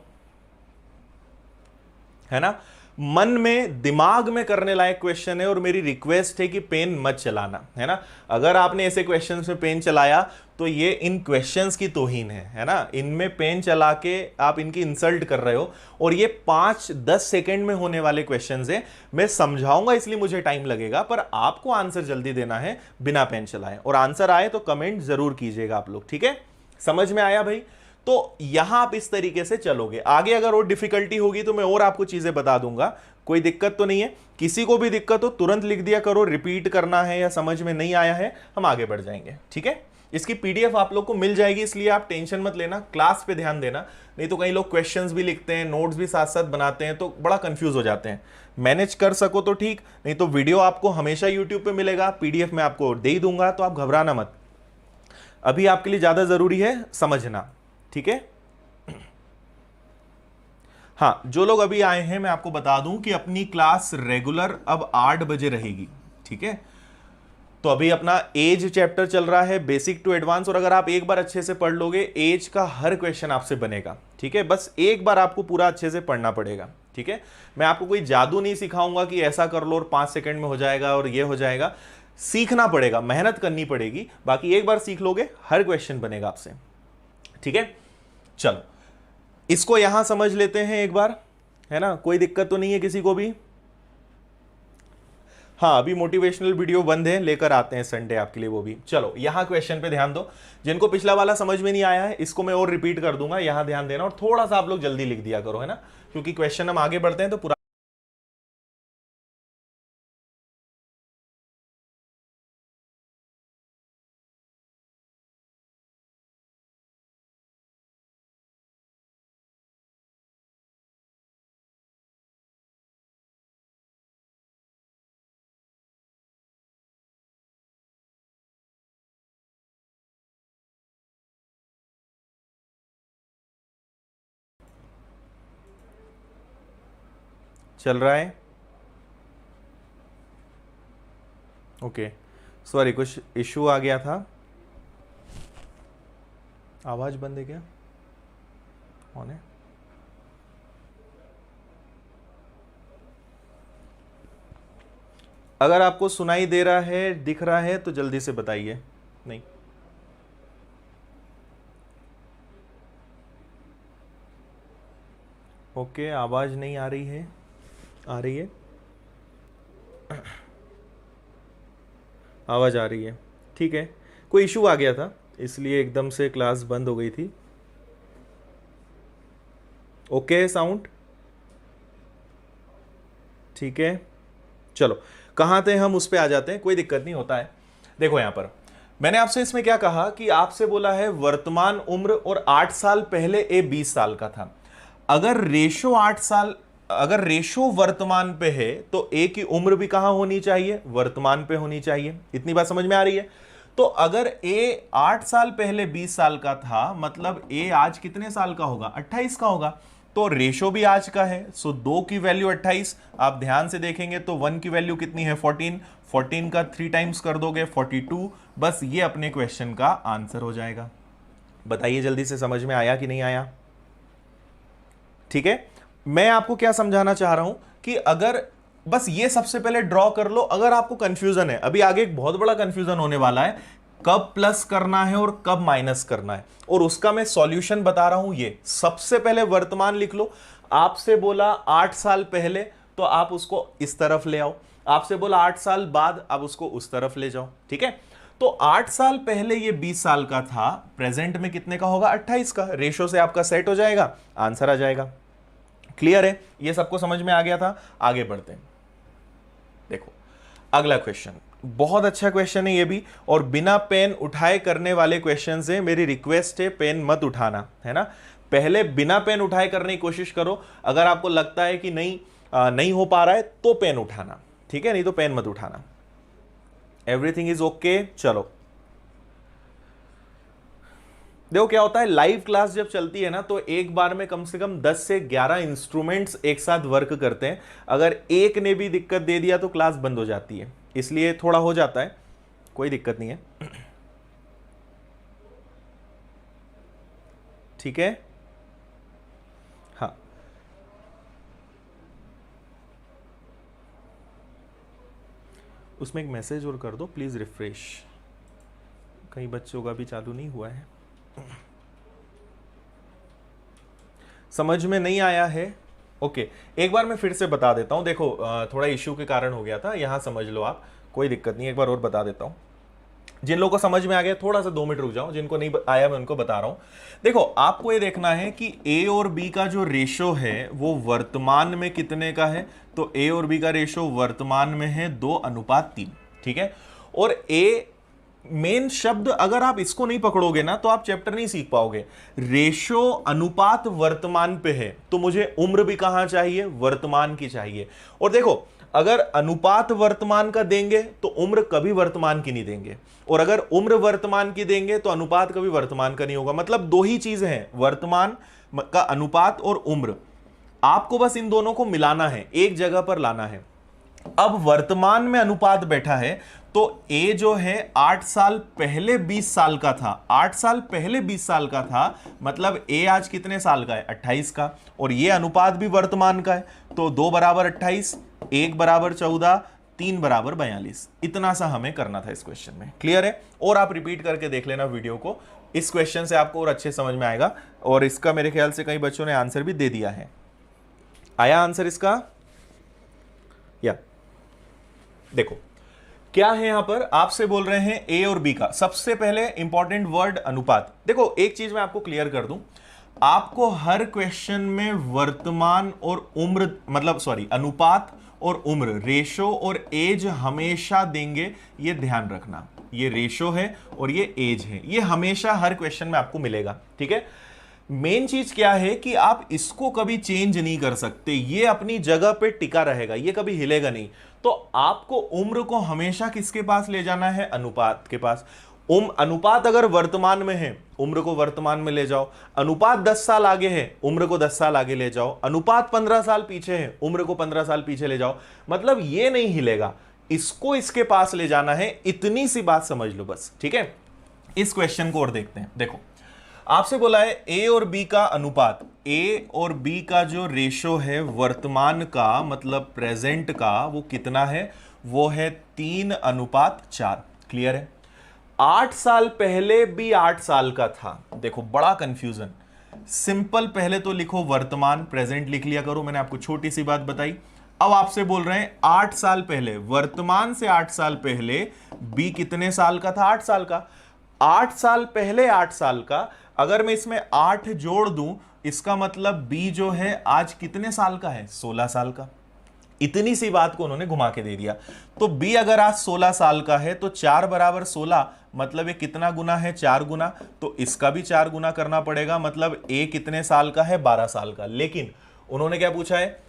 है ना? मन में, दिमाग में करने लायक क्वेश्चन है और मेरी रिक्वेस्ट है कि पेन मत चलाना, है ना? अगर आपने ऐसे क्वेश्चंस में पेन चलाया तो ये इन क्वेश्चंस की तौहीन है ना? इनमें पेन चला के आप इनकी इंसल्ट कर रहे हो। और ये 5-10 सेकंड में होने वाले क्वेश्चंस है। मैं समझाऊंगा इसलिए मुझे टाइम लगेगा, पर आपको आंसर जल्दी देना है बिना पेन चलाए। और आंसर आए तो कमेंट जरूर कीजिएगा आप लोग। ठीक है? समझ में आया भाई? तो यहां आप इस तरीके से चलोगे। आगे अगर और डिफिकल्टी होगी तो मैं और आपको चीजें बता दूंगा, कोई दिक्कत तो नहीं है। किसी को भी दिक्कत हो तुरंत लिख दिया करो, रिपीट करना है या समझ में नहीं आया है, हम आगे बढ़ जाएंगे। ठीक है? इसकी पीडीएफ आप लोग को मिल जाएगी, इसलिए आप टेंशन मत लेना, क्लास पे ध्यान देना। नहीं तो कई लोग क्वेश्चंस भी लिखते हैं, नोट्स भी साथ साथ बनाते हैं, तो बड़ा कंफ्यूज हो जाते हैं। मैनेज कर सको तो ठीक, नहीं तो वीडियो आपको हमेशा यूट्यूब पे मिलेगा, पीडीएफ में आपको दे ही दूंगा, तो आप घबराना मत। अभी आपके लिए ज्यादा जरूरी है समझना। ठीक है? हाँ, जो लोग अभी आए हैं मैं आपको बता दूं कि अपनी क्लास रेगुलर अब 8 बजे रहेगी। ठीक है? तो अभी अपना एज चैप्टर चल रहा है, बेसिक टू एडवांस, और अगर आप एक बार अच्छे से पढ़ लोगे एज का हर क्वेश्चन आपसे बनेगा। ठीक है? बस एक बार आपको पूरा अच्छे से पढ़ना पड़ेगा। ठीक है? मैं आपको कोई जादू नहीं सिखाऊंगा कि ऐसा कर लो और 5 सेकंड में हो जाएगा और ये हो जाएगा। सीखना पड़ेगा, मेहनत करनी पड़ेगी। बाकी एक बार सीख लोगे हर क्वेश्चन बनेगा आपसे। ठीक है? चलो इसको यहां समझ लेते हैं एक बार, है ना? कोई दिक्कत तो नहीं है किसी को भी? हाँ, अभी मोटिवेशनल वीडियो बंद है, लेकर आते हैं संडे आपके लिए वो भी। चलो यहां क्वेश्चन पे ध्यान दो। जिनको पिछला वाला समझ में नहीं आया है इसको मैं और रिपीट कर दूंगा, यहां ध्यान देना और थोड़ा सा आप लोग जल्दी लिख दिया करो, है ना? क्योंकि क्वेश्चन हम आगे बढ़ते हैं तो पूरा चल रहा है। ओके, सॉरी कुछ इशू आ गया था। आवाज बंद है क्या? ऑन है? अगर आपको सुनाई दे रहा है, दिख रहा है तो जल्दी से बताइए। नहीं ओके, आवाज नहीं आ रही है? आ रही है? आवाज आ रही है? ठीक है, कोई इशू आ गया था इसलिए एकदम से क्लास बंद हो गई थी। ओके साउंड ठीक है? चलो कहाँ थे हम, उस पे आ जाते हैं, कोई दिक्कत नहीं होता है। देखो यहां पर मैंने आपसे इसमें क्या कहा कि आपसे बोला है वर्तमान उम्र और 8 साल पहले ए 20 साल का था। अगर रेशो 8 साल, अगर रेशो वर्तमान पे है तो ए की उम्र भी कहां होनी चाहिए? वर्तमान पे होनी चाहिए। इतनी बात समझ में आ रही है? तो अगर ए 8 साल पहले 20 साल का था, मतलब ए आज कितने साल का होगा? 28 का होगा। तो रेशो भी आज का है, सो 2 की वैल्यू 28। आप ध्यान से देखेंगे तो 1 की वैल्यू कितनी है 14, 14 का 3 टाइम्स कर दोगे 42। बस ये अपने क्वेश्चन का आंसर हो जाएगा। बताइए जल्दी से, समझ में आया कि नहीं आया? ठीक है, मैं आपको क्या समझाना चाह रहा हूं कि अगर बस ये सबसे पहले ड्रॉ कर लो। अगर आपको कंफ्यूजन है, अभी आगे एक बहुत बड़ा कंफ्यूजन होने वाला है, कब प्लस करना है और कब माइनस करना है, और उसका मैं सॉल्यूशन बता रहा हूं। ये सबसे पहले वर्तमान लिख लो। आपसे बोला 8 साल पहले, तो आप उसको इस तरफ ले आओ। आपसे बोला 8 साल बाद, आप उसको उस तरफ ले जाओ। ठीक है, तो 8 साल पहले ये 20 साल का था, प्रेजेंट में कितने का होगा 28 का। रेशो से आपका सेट हो जाएगा, आंसर आ जाएगा। क्लियर है? ये सबको समझ में आ गया था? आगे बढ़ते हैं। देखो अगला क्वेश्चन, बहुत अच्छा क्वेश्चन है ये भी, और बिना पेन उठाए करने वाले क्वेश्चन है। मेरी रिक्वेस्ट है पेन मत उठाना, है ना। पहले बिना पेन उठाए करने की कोशिश करो। अगर आपको लगता है कि नहीं हो पा रहा है तो पेन उठाना, ठीक है, नहीं तो पेन मत उठाना। Everything is okay. चलो देखो क्या होता है, लाइव क्लास जब चलती है ना, तो एक बार में कम से कम 10 से 11 इंस्ट्रूमेंट्स एक साथ वर्क करते हैं। अगर एक ने भी दिक्कत दे दिया तो क्लास बंद हो जाती है, इसलिए थोड़ा हो जाता है, कोई दिक्कत नहीं है। ठीक है, हाँ, उसमें एक मैसेज और कर दो प्लीज, रिफ्रेश। कई बच्चों का भी चालू नहीं हुआ है। समझ में नहीं आया है? ओके, एक बार मैं फिर से बता देता हूं। देखो थोड़ा इश्यू के कारण हो गया था, यहां समझ लो आप, कोई दिक्कत नहीं। एक बार और बता देता हूं, जिन लोगों को समझ में आ गया थोड़ा सा 2 मिनट रुक जाओ, जिनको नहीं आया मैं उनको बता रहा हूं। देखो आपको ये देखना है कि ए और बी का जो रेशो है वो वर्तमान में कितने का है। तो ए और बी का रेशो वर्तमान में है 2:3। ठीक है, और ए मेन शब्द, अगर आप इसको नहीं पकड़ोगे ना तो आप चैप्टर नहीं सीख पाओगे। रेशो अनुपात वर्तमान पे है, तो मुझे उम्र भी कहां चाहिए, वर्तमान की चाहिए। और देखो अगर अनुपात वर्तमान का देंगे तो उम्र कभी वर्तमान की नहीं देंगे, और अगर उम्र वर्तमान की देंगे तो अनुपात कभी वर्तमान का नहीं होगा। मतलब 2 ही चीजें हैं, वर्तमान का अनुपात और उम्र। आपको बस इन दोनों को मिलाना है, एक जगह पर लाना है। अब वर्तमान में अनुपात बैठा है, तो ए जो है 8 साल पहले 20 साल का था, 8 साल पहले 20 साल का था, मतलब ए आज कितने साल का है 28 का, और ये अनुपात भी वर्तमान का है। तो 2 बराबर 28, 1 बराबर 14, 3 बराबर 42। इतना सा हमें करना था इस क्वेश्चन में। क्लियर है? और आप रिपीट करके देख लेना वीडियो को, इस क्वेश्चन से आपको और अच्छे समझ में आएगा। और इसका मेरे ख्याल से कई बच्चों ने आंसर भी दे दिया है। आया आंसर इसका? या देखो क्या है, यहां पर आपसे बोल रहे हैं ए और बी का। सबसे पहले इंपॉर्टेंट वर्ड अनुपात। देखो एक चीज मैं आपको क्लियर कर दूं, आपको हर क्वेश्चन में वर्तमान और उम्र, मतलब सॉरी, अनुपात और उम्र, रेशो और एज हमेशा देंगे, ये ध्यान रखना। ये रेशो है और ये एज है, ये हमेशा हर क्वेश्चन में आपको मिलेगा। ठीक है, मेन चीज क्या है कि आप इसको कभी चेंज नहीं कर सकते, ये अपनी जगह पे टिका रहेगा, ये कभी हिलेगा नहीं। तो आपको उम्र को हमेशा किसके पास ले जाना है, अनुपात के पास। अनुपात अगर वर्तमान में है, उम्र को वर्तमान में ले जाओ। अनुपात 10 साल आगे है, उम्र को 10 साल आगे ले जाओ। अनुपात 15 साल पीछे है, उम्र को 15 साल पीछे ले जाओ। मतलब ये नहीं हिलेगा, इसको इसके पास ले जाना है। इतनी सी बात समझ लो बस। ठीक है, इस क्वेश्चन को और देखते हैं। देखो आपसे बोला है ए और बी का अनुपात, ए और बी का जो रेशो है वर्तमान का, मतलब प्रेजेंट का, वो कितना है, वो है 3:4। क्लियर है? 8 साल पहले भी 8 साल का था। देखो बड़ा कंफ्यूजन, सिंपल, पहले तो लिखो वर्तमान, प्रेजेंट लिख लिया करो, मैंने आपको छोटी सी बात बताई। अब आपसे बोल रहे हैं 8 साल पहले, वर्तमान से 8 साल पहले बी कितने साल का था, 8 साल का। 8 साल पहले 8 साल का, अगर मैं इसमें 8 जोड़ दूं, इसका मतलब बी जो है आज कितने साल का है, 16 साल का। इतनी सी बात को उन्होंने घुमा के दे दिया। तो बी अगर आज 16 साल का है, तो 4 बराबर 16, मतलब ये कितना गुना है, 4 गुना। तो इसका भी 4 गुना करना पड़ेगा, मतलब ए कितने साल का है, 12 साल का। लेकिन उन्होंने क्या पूछा है,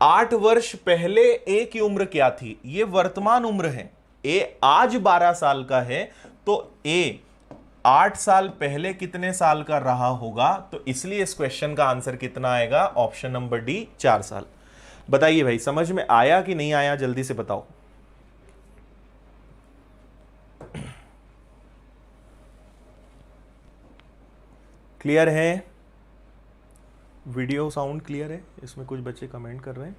8 वर्ष पहले ए की उम्र क्या थी, ये वर्तमान उम्र है। ए आज 12 साल का है, तो ए 8 साल पहले कितने साल का रहा होगा, तो इसलिए इस क्वेश्चन का आंसर कितना आएगा, ऑप्शन नंबर डी 4 साल। बताइए भाई समझ में आया कि नहीं आया, जल्दी से बताओ। क्लियर है? वीडियो साउंड क्लियर है? इसमें कुछ बच्चे कमेंट कर रहे हैं,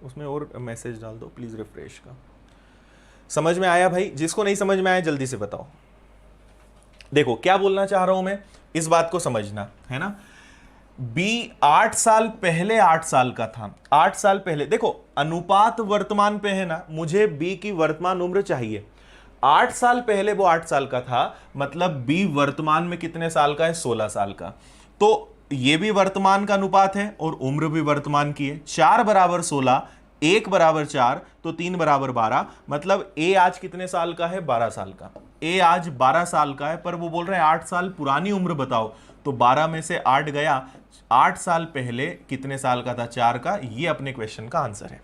उसमें और मैसेज डाल दो प्लीज रिफ्रेश का। समझ में आया भाई? जिसको नहीं समझ में आया जल्दी से बताओ। देखो क्या बोलना चाह रहा हूं मैं, इस बात को समझना है ना। बी 8 साल पहले 8 साल का था, 8 साल पहले। देखो अनुपात वर्तमान पे है ना, मुझे बी की वर्तमान उम्र चाहिए। 8 साल पहले वो 8 साल का था, मतलब बी वर्तमान में कितने साल का है, 16 साल का। तो ये भी वर्तमान का अनुपात है और उम्र भी वर्तमान की है। 4 बराबर 16, 1 बराबर 4, तो 3 बराबर 12, मतलब ए आज कितने साल का है, 12 साल का। ए आज 12 साल का है, पर वो बोल रहे हैं 8 साल पुरानी उम्र बताओ, तो 12 में से 8 गया, 8 साल पहले कितने साल का था, 4 का। ये अपने क्वेश्चन का आंसर है।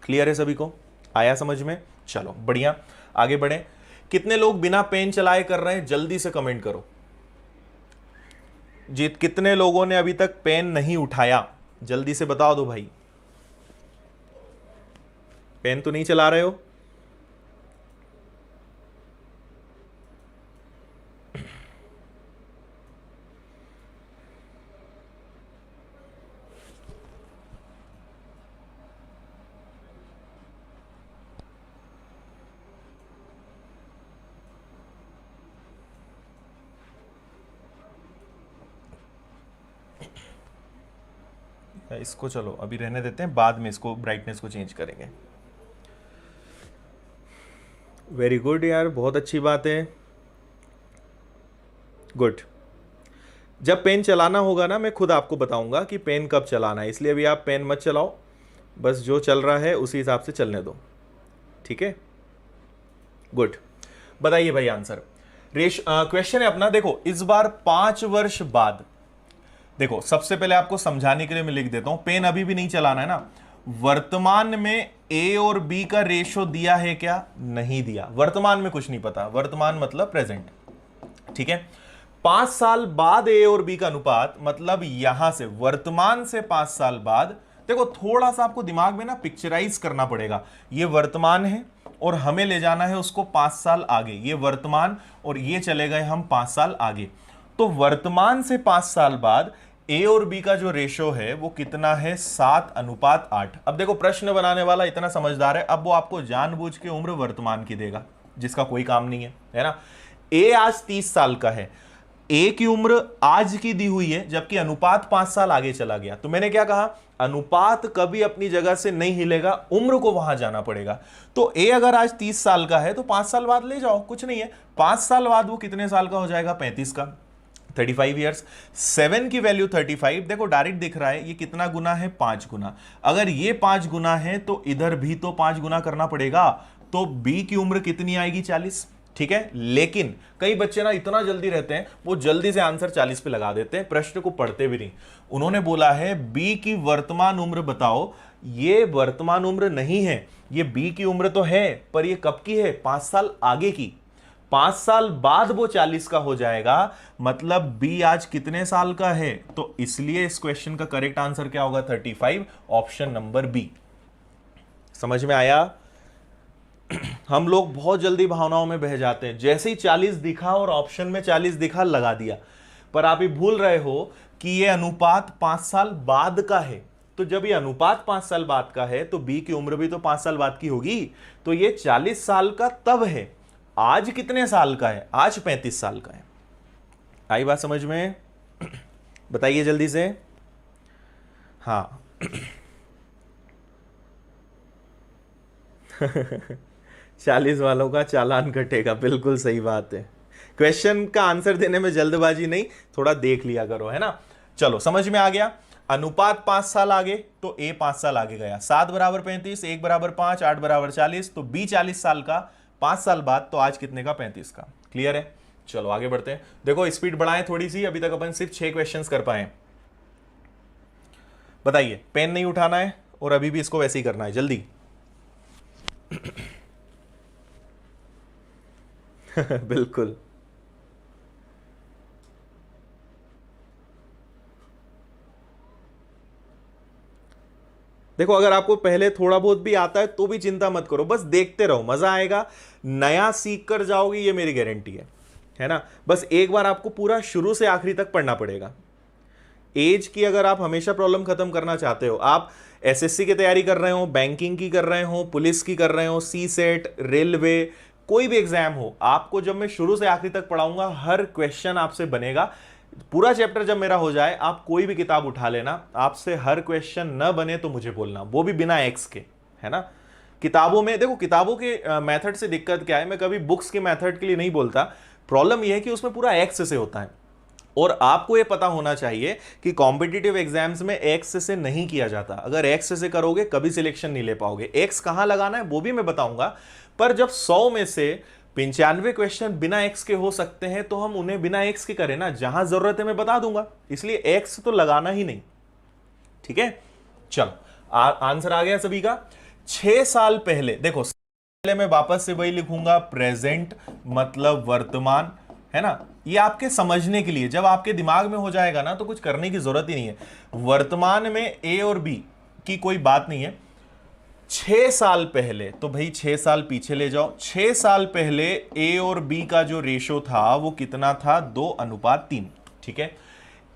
क्लियर है सभी को? आया समझ में? चलो बढ़िया, आगे बढ़े। कितने लोग बिना पेन चलाए कर रहे हैं, जल्दी से कमेंट करो। जीत कितने लोगों ने अभी तक पेन नहीं उठाया, जल्दी से बता दो भाई। पेन तो नहीं चला रहे हो? इसको चलो अभी रहने देते हैं, बाद में इसको ब्राइटनेस को चेंज करेंगे। वेरी गुड यार, बहुत अच्छी बात है, गुड। जब पेन चलाना होगा ना, मैं खुद आपको बताऊंगा कि पेन कब चलाना है, इसलिए अभी आप पेन मत चलाओ, बस जो चल रहा है उसी हिसाब से चलने दो, ठीक है? गुड। बताइए भाई आंसर। क्वेश्चन है अपना, देखो इस बार 5 वर्ष बाद। देखो सबसे पहले आपको समझाने के लिए मैं लिख देता हूं, पेन अभी भी नहीं चलाना है ना। वर्तमान में ए और बी का रेशो दिया है क्या, नहीं दिया। वर्तमान में कुछ नहीं पता, वर्तमान मतलब प्रेजेंट, ठीक है। 5 साल बाद ए और बी का अनुपात, मतलब यहां से वर्तमान से 5 साल बाद। देखो थोड़ा सा आपको दिमाग में ना पिक्चराइज करना पड़ेगा। ये वर्तमान है और हमें ले जाना है उसको 5 साल आगे। ये वर्तमान और ये चले गए हम 5 साल आगे। तो वर्तमान से 5 साल बाद ए और बी का जो रेशो है वो कितना है, 7:8। अब देखो प्रश्न बनाने वाला इतना समझदार है, अब वो आपको जानबूझ के उम्र वर्तमान की देगा जिसका कोई काम नहीं है ना। ए आज 30 साल का है, ए की उम्र आज की दी हुई है, जबकि अनुपात 5 साल आगे चला गया। तो मैंने क्या कहा, अनुपात कभी अपनी जगह से नहीं हिलेगा, उम्र को वहां जाना पड़ेगा। तो ए अगर आज 30 साल का है तो 5 साल बाद ले जाओ, कुछ नहीं है। 5 साल बाद वो कितने साल का हो जाएगा, 35 का, 35 ईयर्स। 7 की वैल्यू 35, देखो डायरेक्ट दिख रहा है, ये कितना गुना है, 5 गुना। अगर ये 5 गुना है तो इधर भी तो 5 गुना करना पड़ेगा, तो बी की उम्र कितनी आएगी, 40, ठीक है। लेकिन कई बच्चे ना इतना जल्दी रहते हैं, वो जल्दी से आंसर 40 पे लगा देते हैं, प्रश्न को पढ़ते भी नहीं। उन्होंने बोला है बी की वर्तमान उम्र बताओ, ये वर्तमान उम्र नहीं है, ये बी की उम्र तो है, पर ये कब की है, 5 साल आगे की। 5 साल बाद वो 40 का हो जाएगा, मतलब बी आज कितने साल का है। तो इसलिए इस क्वेश्चन का करेक्ट आंसर क्या होगा, 35, ऑप्शन नंबर बी। समझ में आया? हम लोग बहुत जल्दी भावनाओं में बह जाते हैं, जैसे ही 40 दिखा और ऑप्शन में 40 दिखा लगा दिया, पर आप ये भूल रहे हो कि ये अनुपात 5 साल बाद का है। तो जब ये अनुपात 5 साल बाद का है तो बी की उम्र भी तो 5 साल बाद की होगी, तो ये 40 साल का तब है। आज कितने साल का है, आज 35 साल का है। आई बात समझ में? बताइए जल्दी से। हाँ 40 वालों का चालान कटेगा, बिल्कुल सही बात है। क्वेश्चन का आंसर देने में जल्दबाजी नहीं, थोड़ा देख लिया करो, है ना। चलो समझ में आ गया। अनुपात 5 साल आगे तो ए 5 साल आगे गया, 7 बराबर 35, 1 बराबर 5, 8 बराबर 40, तो बी 40 साल का 5 साल बाद, तो आज कितने का, 35 का। क्लियर है? चलो आगे बढ़ते हैं। देखो स्पीड बढ़ाएं थोड़ी सी, अभी तक अपन सिर्फ 6 क्वेश्चंस कर पाए। बताइए, पेन नहीं उठाना है और अभी भी इसको वैसे ही करना है, जल्दी। बिल्कुल। देखो अगर आपको पहले थोड़ा बहुत भी आता है तो भी चिंता मत करो, बस देखते रहो, मजा आएगा, नया सीख कर जाओगे, ये मेरी गारंटी है ना। बस एक बार आपको पूरा शुरू से आखिरी तक पढ़ना पड़ेगा। एज की अगर आप हमेशा प्रॉब्लम खत्म करना चाहते हो, आप एसएससी की तैयारी कर रहे हो, बैंकिंग की कर रहे हो, पुलिस की कर रहे हो, सी सेट, रेलवे, कोई भी एग्जाम हो, आपको जब मैं शुरू से आखिरी तक पढ़ाऊंगा, हर क्वेश्चन आपसे बनेगा। पूरा चैप्टर जब मेरा हो जाए, आप कोई भी किताब उठा लेना, आपसे हर क्वेश्चन न बने तो मुझे बोलना, वो भी बिना एक्स के, है ना। किताबों में देखो, किताबों के मेथड से दिक्कत क्या है, मैं कभी बुक्स के मेथड के लिए नहीं बोलता, प्रॉब्लम यह है कि उसमें पूरा एक्स से होता है, और आपको यह पता होना चाहिए कि कॉम्पिटिटिव एग्जाम्स में एक्स से नहीं किया जाता। अगर एक्स से करोगे कभी सिलेक्शन नहीं ले पाओगे। एक्स कहां लगाना है वो भी मैं बताऊंगा, पर जब 100 में से 95 क्वेश्चन बिना एक्स के हो सकते हैं तो हम उन्हें बिना एक्स के करें ना, जहां जरूरत है मैं बता दूंगा, इसलिए एक्स तो लगाना ही नहीं। ठीक है, चलो आंसर आ गया सभी का। 6 साल पहले, देखो पहले मैं वापस से वही लिखूंगा, प्रेजेंट मतलब वर्तमान, है ना। ये आपके समझने के लिए, जब आपके दिमाग में हो जाएगा ना तो कुछ करने की जरूरत ही नहीं है। वर्तमान में ए और बी की कोई बात नहीं है। 6 साल पहले, तो भाई 6 साल पीछे ले जाओ। 6 साल पहले ए और बी का जो रेशो था वो कितना था, 2:3। ठीक है,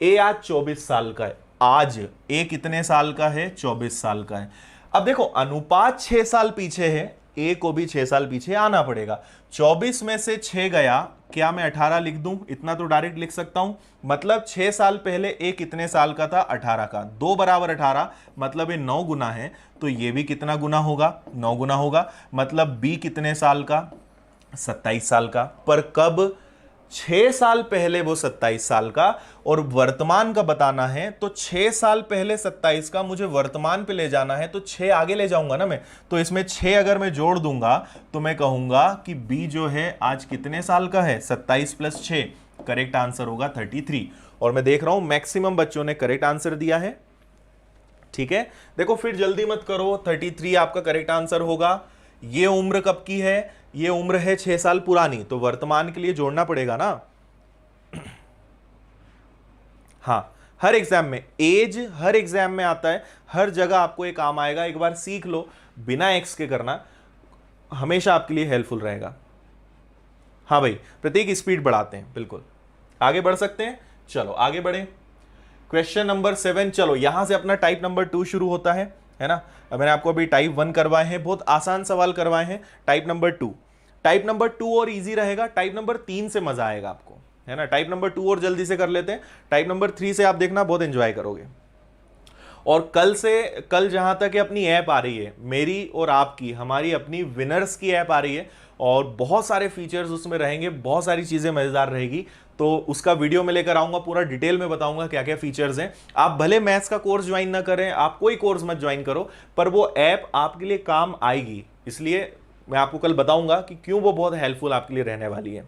ए आज 24 साल का है, आज ए कितने साल का है, 24 साल का है। अब देखो अनुपात 6 साल पीछे है, ए को भी 6 साल पीछे आना पड़ेगा। 24 में से 6 गया, क्या मैं 18 लिख दूं, इतना तो डायरेक्ट लिख सकता हूं। मतलब 6 साल पहले ए कितने साल का था, 18 का, 2 बराबर 18, मतलब ये 9 गुना है, तो ये भी कितना गुना होगा, 9 गुना होगा। मतलब बी कितने साल का, 27 साल का। पर कब, 6 साल पहले वो 27 साल का, और वर्तमान का बताना है तो 6 साल पहले 27 का मुझे वर्तमान पे ले जाना है, तो 6 आगे ले जाऊंगा ना मैं, तो इसमें 6 अगर मैं जोड़ दूंगा तो मैं कहूंगा कि बी जो है आज कितने साल का है, 27 + 6, करेक्ट आंसर होगा 33। और मैं देख रहा हूं मैक्सिमम बच्चों ने करेक्ट आंसर दिया है। ठीक है, देखो फिर जल्दी मत करो, 33 आपका करेक्ट आंसर होगा। ये उम्र कब की है, ये उम्र है 6 साल पुरानी, तो वर्तमान के लिए जोड़ना पड़ेगा ना। हाँ, हर एग्जाम में एज, हर एग्जाम में आता है, हर जगह आपको ये काम आएगा, एक बार सीख लो, बिना एक्स के करना, हमेशा आपके लिए हेल्पफुल रहेगा। हाँ भाई प्रतीक, स्पीड बढ़ाते हैं, बिल्कुल आगे बढ़ सकते हैं। चलो आगे बढ़े, क्वेश्चन नंबर 7। चलो यहां से अपना टाइप नंबर 2 शुरू होता है ना। अब मैंने आपको अभी टाइप 1 करवाए हैं, बहुत आसान सवाल करवाए हैं। टाइप नंबर 2, टाइप नंबर 2 और इजी रहेगा, टाइप नंबर 3 से मजा आएगा आपको, है ना। टाइप नंबर 2 और जल्दी से कर लेते हैं, टाइप नंबर 3 से आप देखना बहुत एंजॉय करोगे। और कल जहां तक अपनी ऐप आ रही है, मेरी और आपकी, हमारी अपनी विनर्स की ऐप आ रही है, और बहुत सारे फीचर्स उसमें रहेंगे, बहुत सारी चीजें मजेदार रहेगी, तो उसका वीडियो में लेकर आऊंगा, पूरा डिटेल में बताऊंगा क्या क्या फीचर्स हैं। आप भले मैथ्स का कोर्स ज्वाइन ना करें, आप कोई कोर्स मत ज्वाइन करो, पर वो ऐप आपके लिए काम आएगी, इसलिए मैं आपको कल बताऊंगा कि क्यों वो बहुत हेल्पफुल आपके लिए रहने वाली है।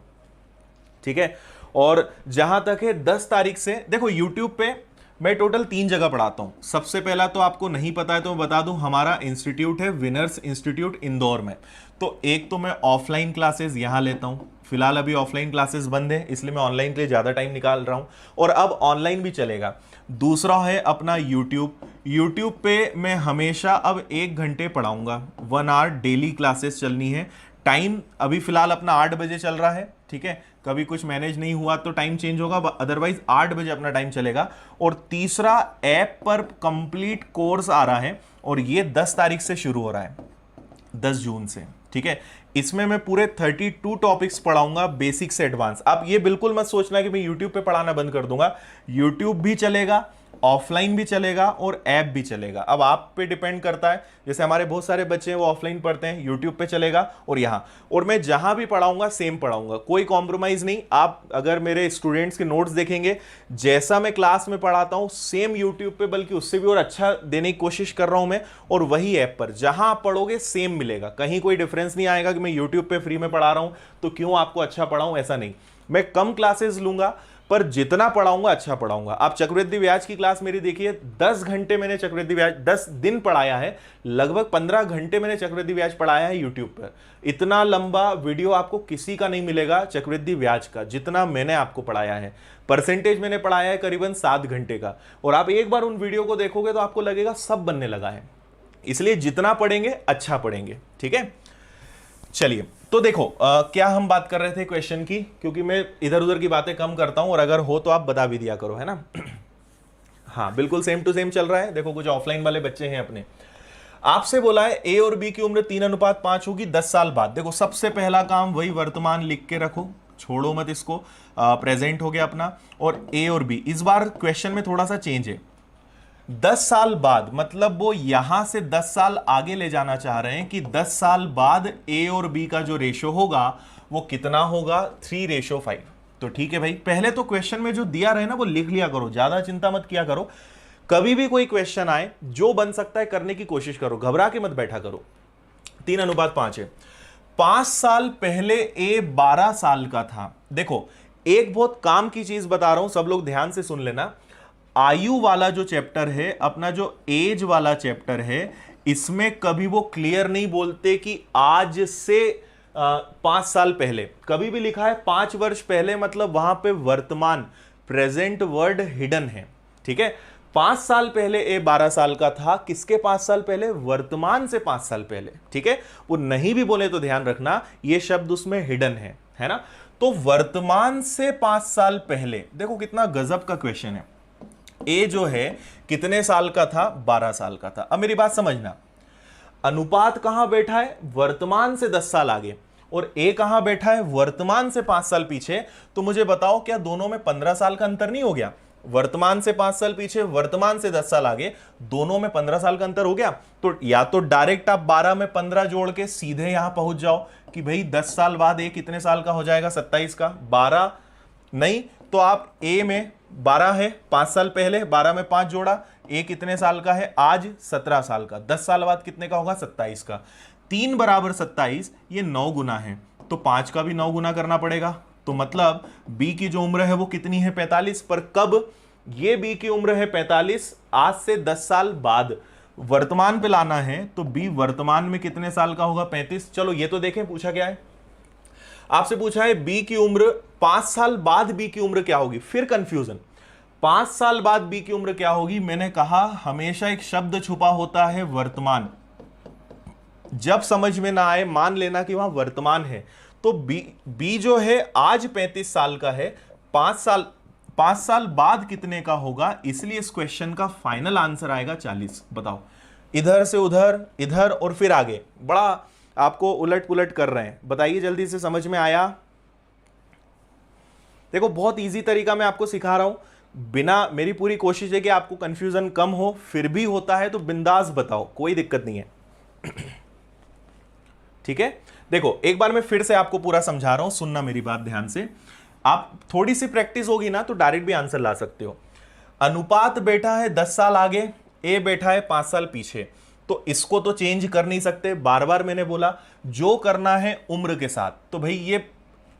ठीक है, और जहां तक है 10 तारीख से, देखो यूट्यूब पे मैं टोटल 3 जगह पढ़ाता हूं। सबसे पहला तो आपको नहीं पता है तो मैं बता दूं, हमारा इंस्टीट्यूट है विनर्स इंस्टीट्यूट इंदौर में। तो एक तो मैं ऑफलाइन क्लासेस यहां लेता हूं, फिलहाल अभी ऑफलाइन क्लासेस बंद है, इसलिए मैं ऑनलाइन के लिए ज्यादा टाइम निकाल रहा हूं, और अब ऑनलाइन भी चलेगा। दूसरा है अपना यूट्यूब पे मैं हमेशा अब 1 घंटे पढ़ाऊंगा, 1 आवर डेली क्लासेस चलनी है। टाइम अभी फिलहाल अपना 8 बजे चल रहा है, ठीक है, कभी कुछ मैनेज नहीं हुआ तो टाइम चेंज होगा, अदरवाइज 8 बजे अपना टाइम चलेगा। और तीसरा, ऐप पर कंप्लीट कोर्स आ रहा है, और ये 10 तारीख से शुरू हो रहा है, 10 जून से। ठीक है, इसमें मैं पूरे 32 टॉपिक्स पढ़ाऊंगा, बेसिक से एडवांस। आप ये बिल्कुल मत सोचना कि मैं यूट्यूब पे पढ़ाना बंद कर दूंगा, यूट्यूब भी चलेगा, ऑफलाइन भी चलेगा, और ऐप भी चलेगा। अब आप पे डिपेंड करता है, जैसे हमारे बहुत सारे बच्चे हैं वो ऑफलाइन पढ़ते हैं, यूट्यूब पे चलेगा, और यहाँ, और मैं जहां भी पढ़ाऊंगा सेम पढ़ाऊंगा, कोई कॉम्प्रोमाइज नहीं। आप अगर मेरे स्टूडेंट्स के नोट्स देखेंगे, जैसा मैं क्लास में पढ़ाता हूं सेम यूट्यूब पे, बल्कि उससे भी और अच्छा देने की कोशिश कर रहा हूं मैं, और वही ऐप पर जहां आप पढ़ोगे सेम मिलेगा, कहीं कोई डिफरेंस नहीं आएगा कि मैं यूट्यूब पे फ्री में पढ़ा रहा हूं तो क्यों आपको अच्छा पढ़ाऊं, ऐसा नहीं। मैं कम क्लासेस लूंगा, पर जितना पढ़ाऊंगा अच्छा पढ़ाऊंगा। आप चक्रवृद्धि ब्याज की क्लास मेरी देखिए, 10 घंटे मैंने चक्रवृद्धि ब्याज 10 दिन पढ़ाया है, लगभग 15 घंटे मैंने चक्रवृद्धि ब्याज पढ़ाया है यूट्यूब पर। इतना लंबा वीडियो आपको किसी का नहीं मिलेगा चक्रवृद्धि ब्याज का, जितना मैंने आपको पढ़ाया है। परसेंटेज मैंने पढ़ाया है करीबन 7 घंटे का, और आप एक बार उन वीडियो को देखोगे तो आपको लगेगा सब बनने लगा है। इसलिए जितना पढ़ेंगे अच्छा पढ़ेंगे, ठीक है। चलिए, तो देखो क्या हम बात कर रहे थे क्वेश्चन की, क्योंकि मैं इधर उधर की बातें कम करता हूं, और अगर हो तो आप बता भी दिया करो, है ना। हाँ, बिल्कुल सेम टू सेम चल रहा है। देखो कुछ ऑफलाइन वाले बच्चे हैं अपने, आपसे बोला है ए और बी की उम्र 3:5 होगी 10 साल बाद। देखो सबसे पहला काम वही वर्तमान लिख के रखो, छोड़ो मत इसको, प्रेजेंट हो गया अपना। और ए और बी, इस बार क्वेश्चन में थोड़ा सा चेंज है। 10 साल बाद मतलब वो यहां से 10 साल आगे ले जाना चाह रहे हैं कि 10 साल बाद ए और बी का जो रेशो होगा वो कितना होगा, 3:5। तो ठीक है भाई, पहले तो क्वेश्चन में जो दिया रहे ना वो लिख लिया करो, ज्यादा चिंता मत किया करो। कभी भी कोई क्वेश्चन आए जो बन सकता है करने की कोशिश करो, घबरा के मत बैठा करो। 3:5 है। 5 साल पहले ए 12 साल का था। देखो एक बहुत काम की चीज बता रहा हूं, सब लोग ध्यान से सुन लेना। आयु वाला जो चैप्टर है, अपना जो एज वाला चैप्टर है, इसमें कभी वो क्लियर नहीं बोलते कि आज से 5 साल पहले। कभी भी लिखा है 5 वर्ष पहले, मतलब वहां पे वर्तमान प्रेजेंट वर्ड हिडन है, ठीक है। 5 साल पहले ए 12 साल का था, किसके 5 साल पहले, वर्तमान से 5 साल पहले, ठीक है। वो नहीं भी बोले तो ध्यान रखना ये शब्द उसमें हिडन है ना। तो वर्तमान से 5 साल पहले, देखो कितना गजब का क्वेश्चन है। ए जो है कितने साल का था, 12 साल का था। अब मेरी बात समझना, अनुपात कहां बैठा है, वर्तमान से 10 साल आगे, और ए कहां बैठा है, वर्तमान से 5 साल पीछे। तो मुझे बताओ क्या दोनों में 15 साल का अंतर नहीं हो गया? वर्तमान से 5 साल पीछे, वर्तमान से 10 साल आगे, दोनों में 15 साल का अंतर हो गया। तो या तो डायरेक्ट आप 12 में 15 जोड़ के सीधे यहां पहुंच जाओ कि भाई 10 साल बाद ए कितने साल का हो जाएगा, 27 का। 12 नहीं तो आप ए में 12 है 5 साल पहले, 12 में 5 जोड़ा, ए कितने साल का है आज, 17 साल का। 10 साल बाद कितने का होगा, 27 का। 3 = 27, ये 9 गुना है, तो 5 का भी 9 गुना करना पड़ेगा। तो मतलब बी की जो उम्र है वो कितनी है, 45। पर कब, ये बी की उम्र है 45, आज से 10 साल बाद वर्तमान पे लाना है, तो बी वर्तमान में कितने साल का होगा, 35। चलो ये तो देखें पूछा क्या है, आपसे पूछा है बी की उम्र 5 साल बाद बी की उम्र क्या होगी। फिर कंफ्यूजन, 5 साल बाद बी की उम्र क्या होगी। मैंने कहा हमेशा एक शब्द छुपा होता है वर्तमान, जब समझ में ना आए मान लेना कि वहां वर्तमान है। तो बी जो है आज 35 साल का है, 5 साल बाद कितने का होगा, इसलिए इस क्वेश्चन का फाइनल आंसर आएगा 40। बताओ, इधर से उधर, इधर और फिर आगे, बड़ा आपको उलट पुलट कर रहे हैं। बताइए जल्दी से, समझ में आया? देखो बहुत इजी तरीका मैं आपको सिखा रहा हूं, बिना, मेरी पूरी कोशिश है कि आपको कंफ्यूजन कम हो, फिर भी होता है तो बिंदास बताओ, कोई दिक्कत नहीं है। ठीक है, देखो एक बार मैं फिर से आपको पूरा समझा रहा हूं, सुनना मेरी बात ध्यान से। आप थोड़ी सी प्रैक्टिस होगी ना तो डायरेक्ट भी आंसर ला सकते हो। अनुपात बैठा है 10 साल आगे, ए बैठा है 5 साल पीछे, तो इसको तो चेंज कर नहीं सकते। बार बार मैंने बोला जो करना है उम्र के साथ, तो भाई ये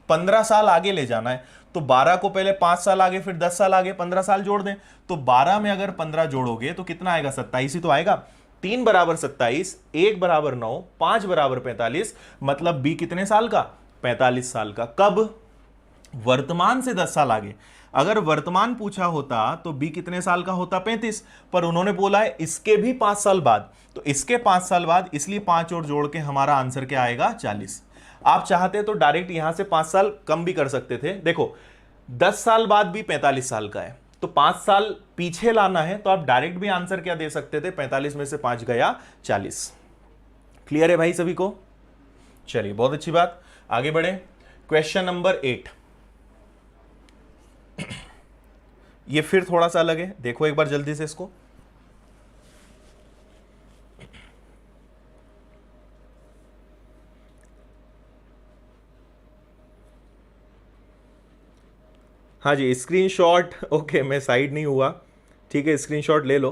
15 साल आगे ले जाना है, तो 12 को पहले 5 साल आगे, फिर 10 साल आगे, 15 साल जोड़ दें। तो 12 में अगर 15 जोड़ोगे तो कितना आएगा, 27 ही तो आएगा। 3 = 27, 1 = 9, 5 = 45, मतलब बी कितने साल का, 45 साल का। कब, वर्तमान से 10 साल आगे। अगर वर्तमान पूछा होता तो बी कितने साल का होता, 35, पर उन्होंने बोला है इसके भी 5 साल बाद, तो इसके 5 साल बाद, इसलिए 5 और जोड़ के हमारा आंसर क्या आएगा, 40। आप चाहते तो डायरेक्ट यहां से 5 साल कम भी कर सकते थे। देखो 10 साल बाद भी 45 साल का है, तो 5 साल पीछे लाना है, तो आप डायरेक्ट भी आंसर क्या दे सकते थे, 45 में से 5 गया 40। क्लियर है भाई सभी को? चलिए बहुत अच्छी बात, आगे बढ़े। क्वेश्चन नंबर 8, ये फिर थोड़ा सा अलग है, देखो एक बार जल्दी से इसको। हाँ जी, स्क्रीनशॉट, ओके मैं साइड नहीं हुआ, ठीक है स्क्रीनशॉट ले लो।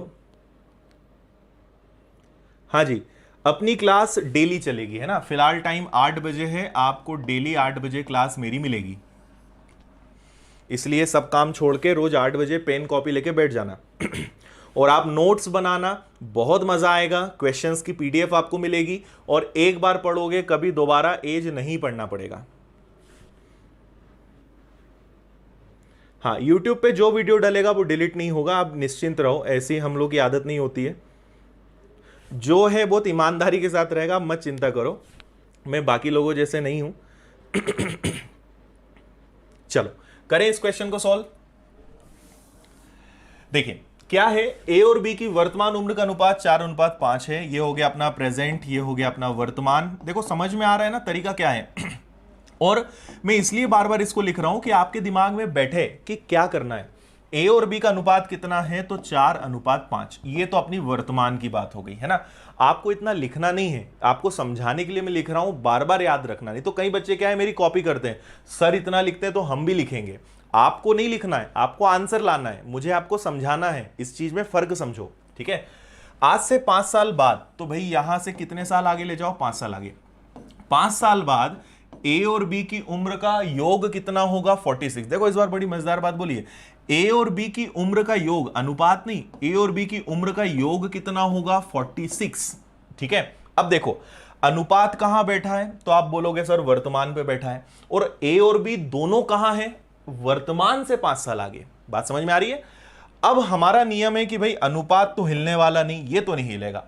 हाँ जी, अपनी क्लास डेली चलेगी, है ना। फिलहाल टाइम 8 बजे है, आपको डेली 8 बजे क्लास मेरी मिलेगी। इसलिए सब काम छोड़ के रोज 8 बजे पेन कॉपी लेके बैठ जाना और आप नोट्स बनाना, बहुत मजा आएगा। क्वेश्चंस की पीडीएफ आपको मिलेगी और एक बार पढ़ोगे कभी दोबारा एज नहीं पढ़ना पड़ेगा। हाँ, यूट्यूब पे जो वीडियो डलेगा वो डिलीट नहीं होगा, आप निश्चिंत रहो, ऐसी हम लोग की आदत नहीं होती है। जो है बहुत ईमानदारी के साथ रहेगा, मत चिंता करो, मैं बाकी लोगों जैसे नहीं हूं। चलो करें इस क्वेश्चन को सॉल्व। देखिए क्या है, ए और बी की वर्तमान उम्र का अनुपात 4:5 है। ये हो गया अपना प्रेजेंट, ये हो गया अपना वर्तमान। देखो समझ में आ रहा है ना तरीका क्या है। और मैं इसलिए बार बार इसको लिख रहा हूं कि आपके दिमाग में बैठे कि क्या करना है। ए और बी का अनुपात कितना है, तो 4:5। ये तो अपनी वर्तमान की बात हो गई है ना। आपको इतना लिखना नहीं है, आपको समझाने के लिए मैं लिख रहा हूं, बार बार याद रखना। नहीं तो कई बच्चे क्या है, मेरी कॉपी करते हैं, सर इतना लिखते हैं तो हम भी लिखेंगे। आपको नहीं लिखना है, आपको आंसर लाना है, मुझे आपको समझाना है। इस चीज में फर्क समझो, ठीक है। आज से 5 साल बाद, तो भाई यहां से कितने साल आगे ले जाओ, 5 साल आगे। 5 साल बाद ए और बी की उम्र का योग कितना होगा, 46। देखो इस बार बड़ी मजेदार बात बोलिए, ए और बी की उम्र का योग, अनुपात नहीं, ए और बी की उम्र का योग कितना होगा, 46। ठीक है। अब देखो अनुपात कहां बैठा है, तो आप बोलोगे सर वर्तमान पे बैठा है, और ए और बी दोनों कहां है, वर्तमान से 5 साल आगे। बात समझ में आ रही है। अब हमारा नियम है कि भाई अनुपात तो हिलने वाला नहीं, ये तो नहीं हिलेगा,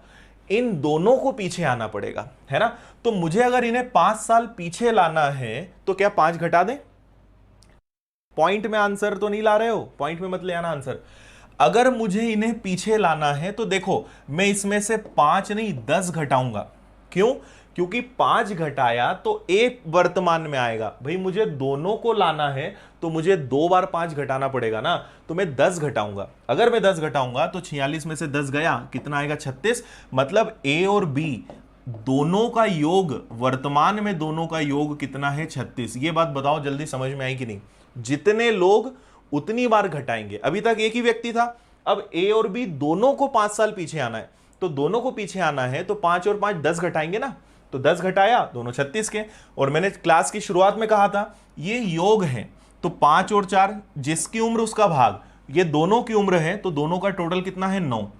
इन दोनों को पीछे आना पड़ेगा, है ना। तो मुझे अगर इन्हें 5 साल पीछे लाना है तो क्या 5 घटा दें? पॉइंट में आंसर तो नहीं ला रहे हो, पॉइंट में मत ले आना आंसर। अगर मुझे इन्हें पीछे लाना है तो देखो मैं इसमें से 5 नहीं 10 घटाऊंगा। क्यों? क्योंकि 5 घटाया तो ए वर्तमान में आएगा। भाई मुझे दोनों को लाना है तो मुझे 2 बार 5 घटाना पड़ेगा ना, तो मैं 10 घटाऊंगा। अगर मैं 10 घटाऊंगा तो 46 में से 10 गया, कितना आएगा, 36। मतलब ए और बी दोनों का योग, वर्तमान में दोनों का योग कितना है, 36। ये बात बताओ जल्दी, समझ में आई कि नहीं। जितने लोग उतनी बार घटाएंगे। अभी तक एक ही व्यक्ति था, अब ए और बी दोनों को 5 साल पीछे आना है, तो दोनों को पीछे आना है तो 5 और 5 10 घटाएंगे ना, तो 10 घटाया, दोनों 36 के। और मैंने क्लास की शुरुआत में कहा था ये योग है, तो 5 और 4 जिसकी उम्र उसका भाग, ये दोनों की उम्र है, तो दोनों का टोटल कितना है, 9।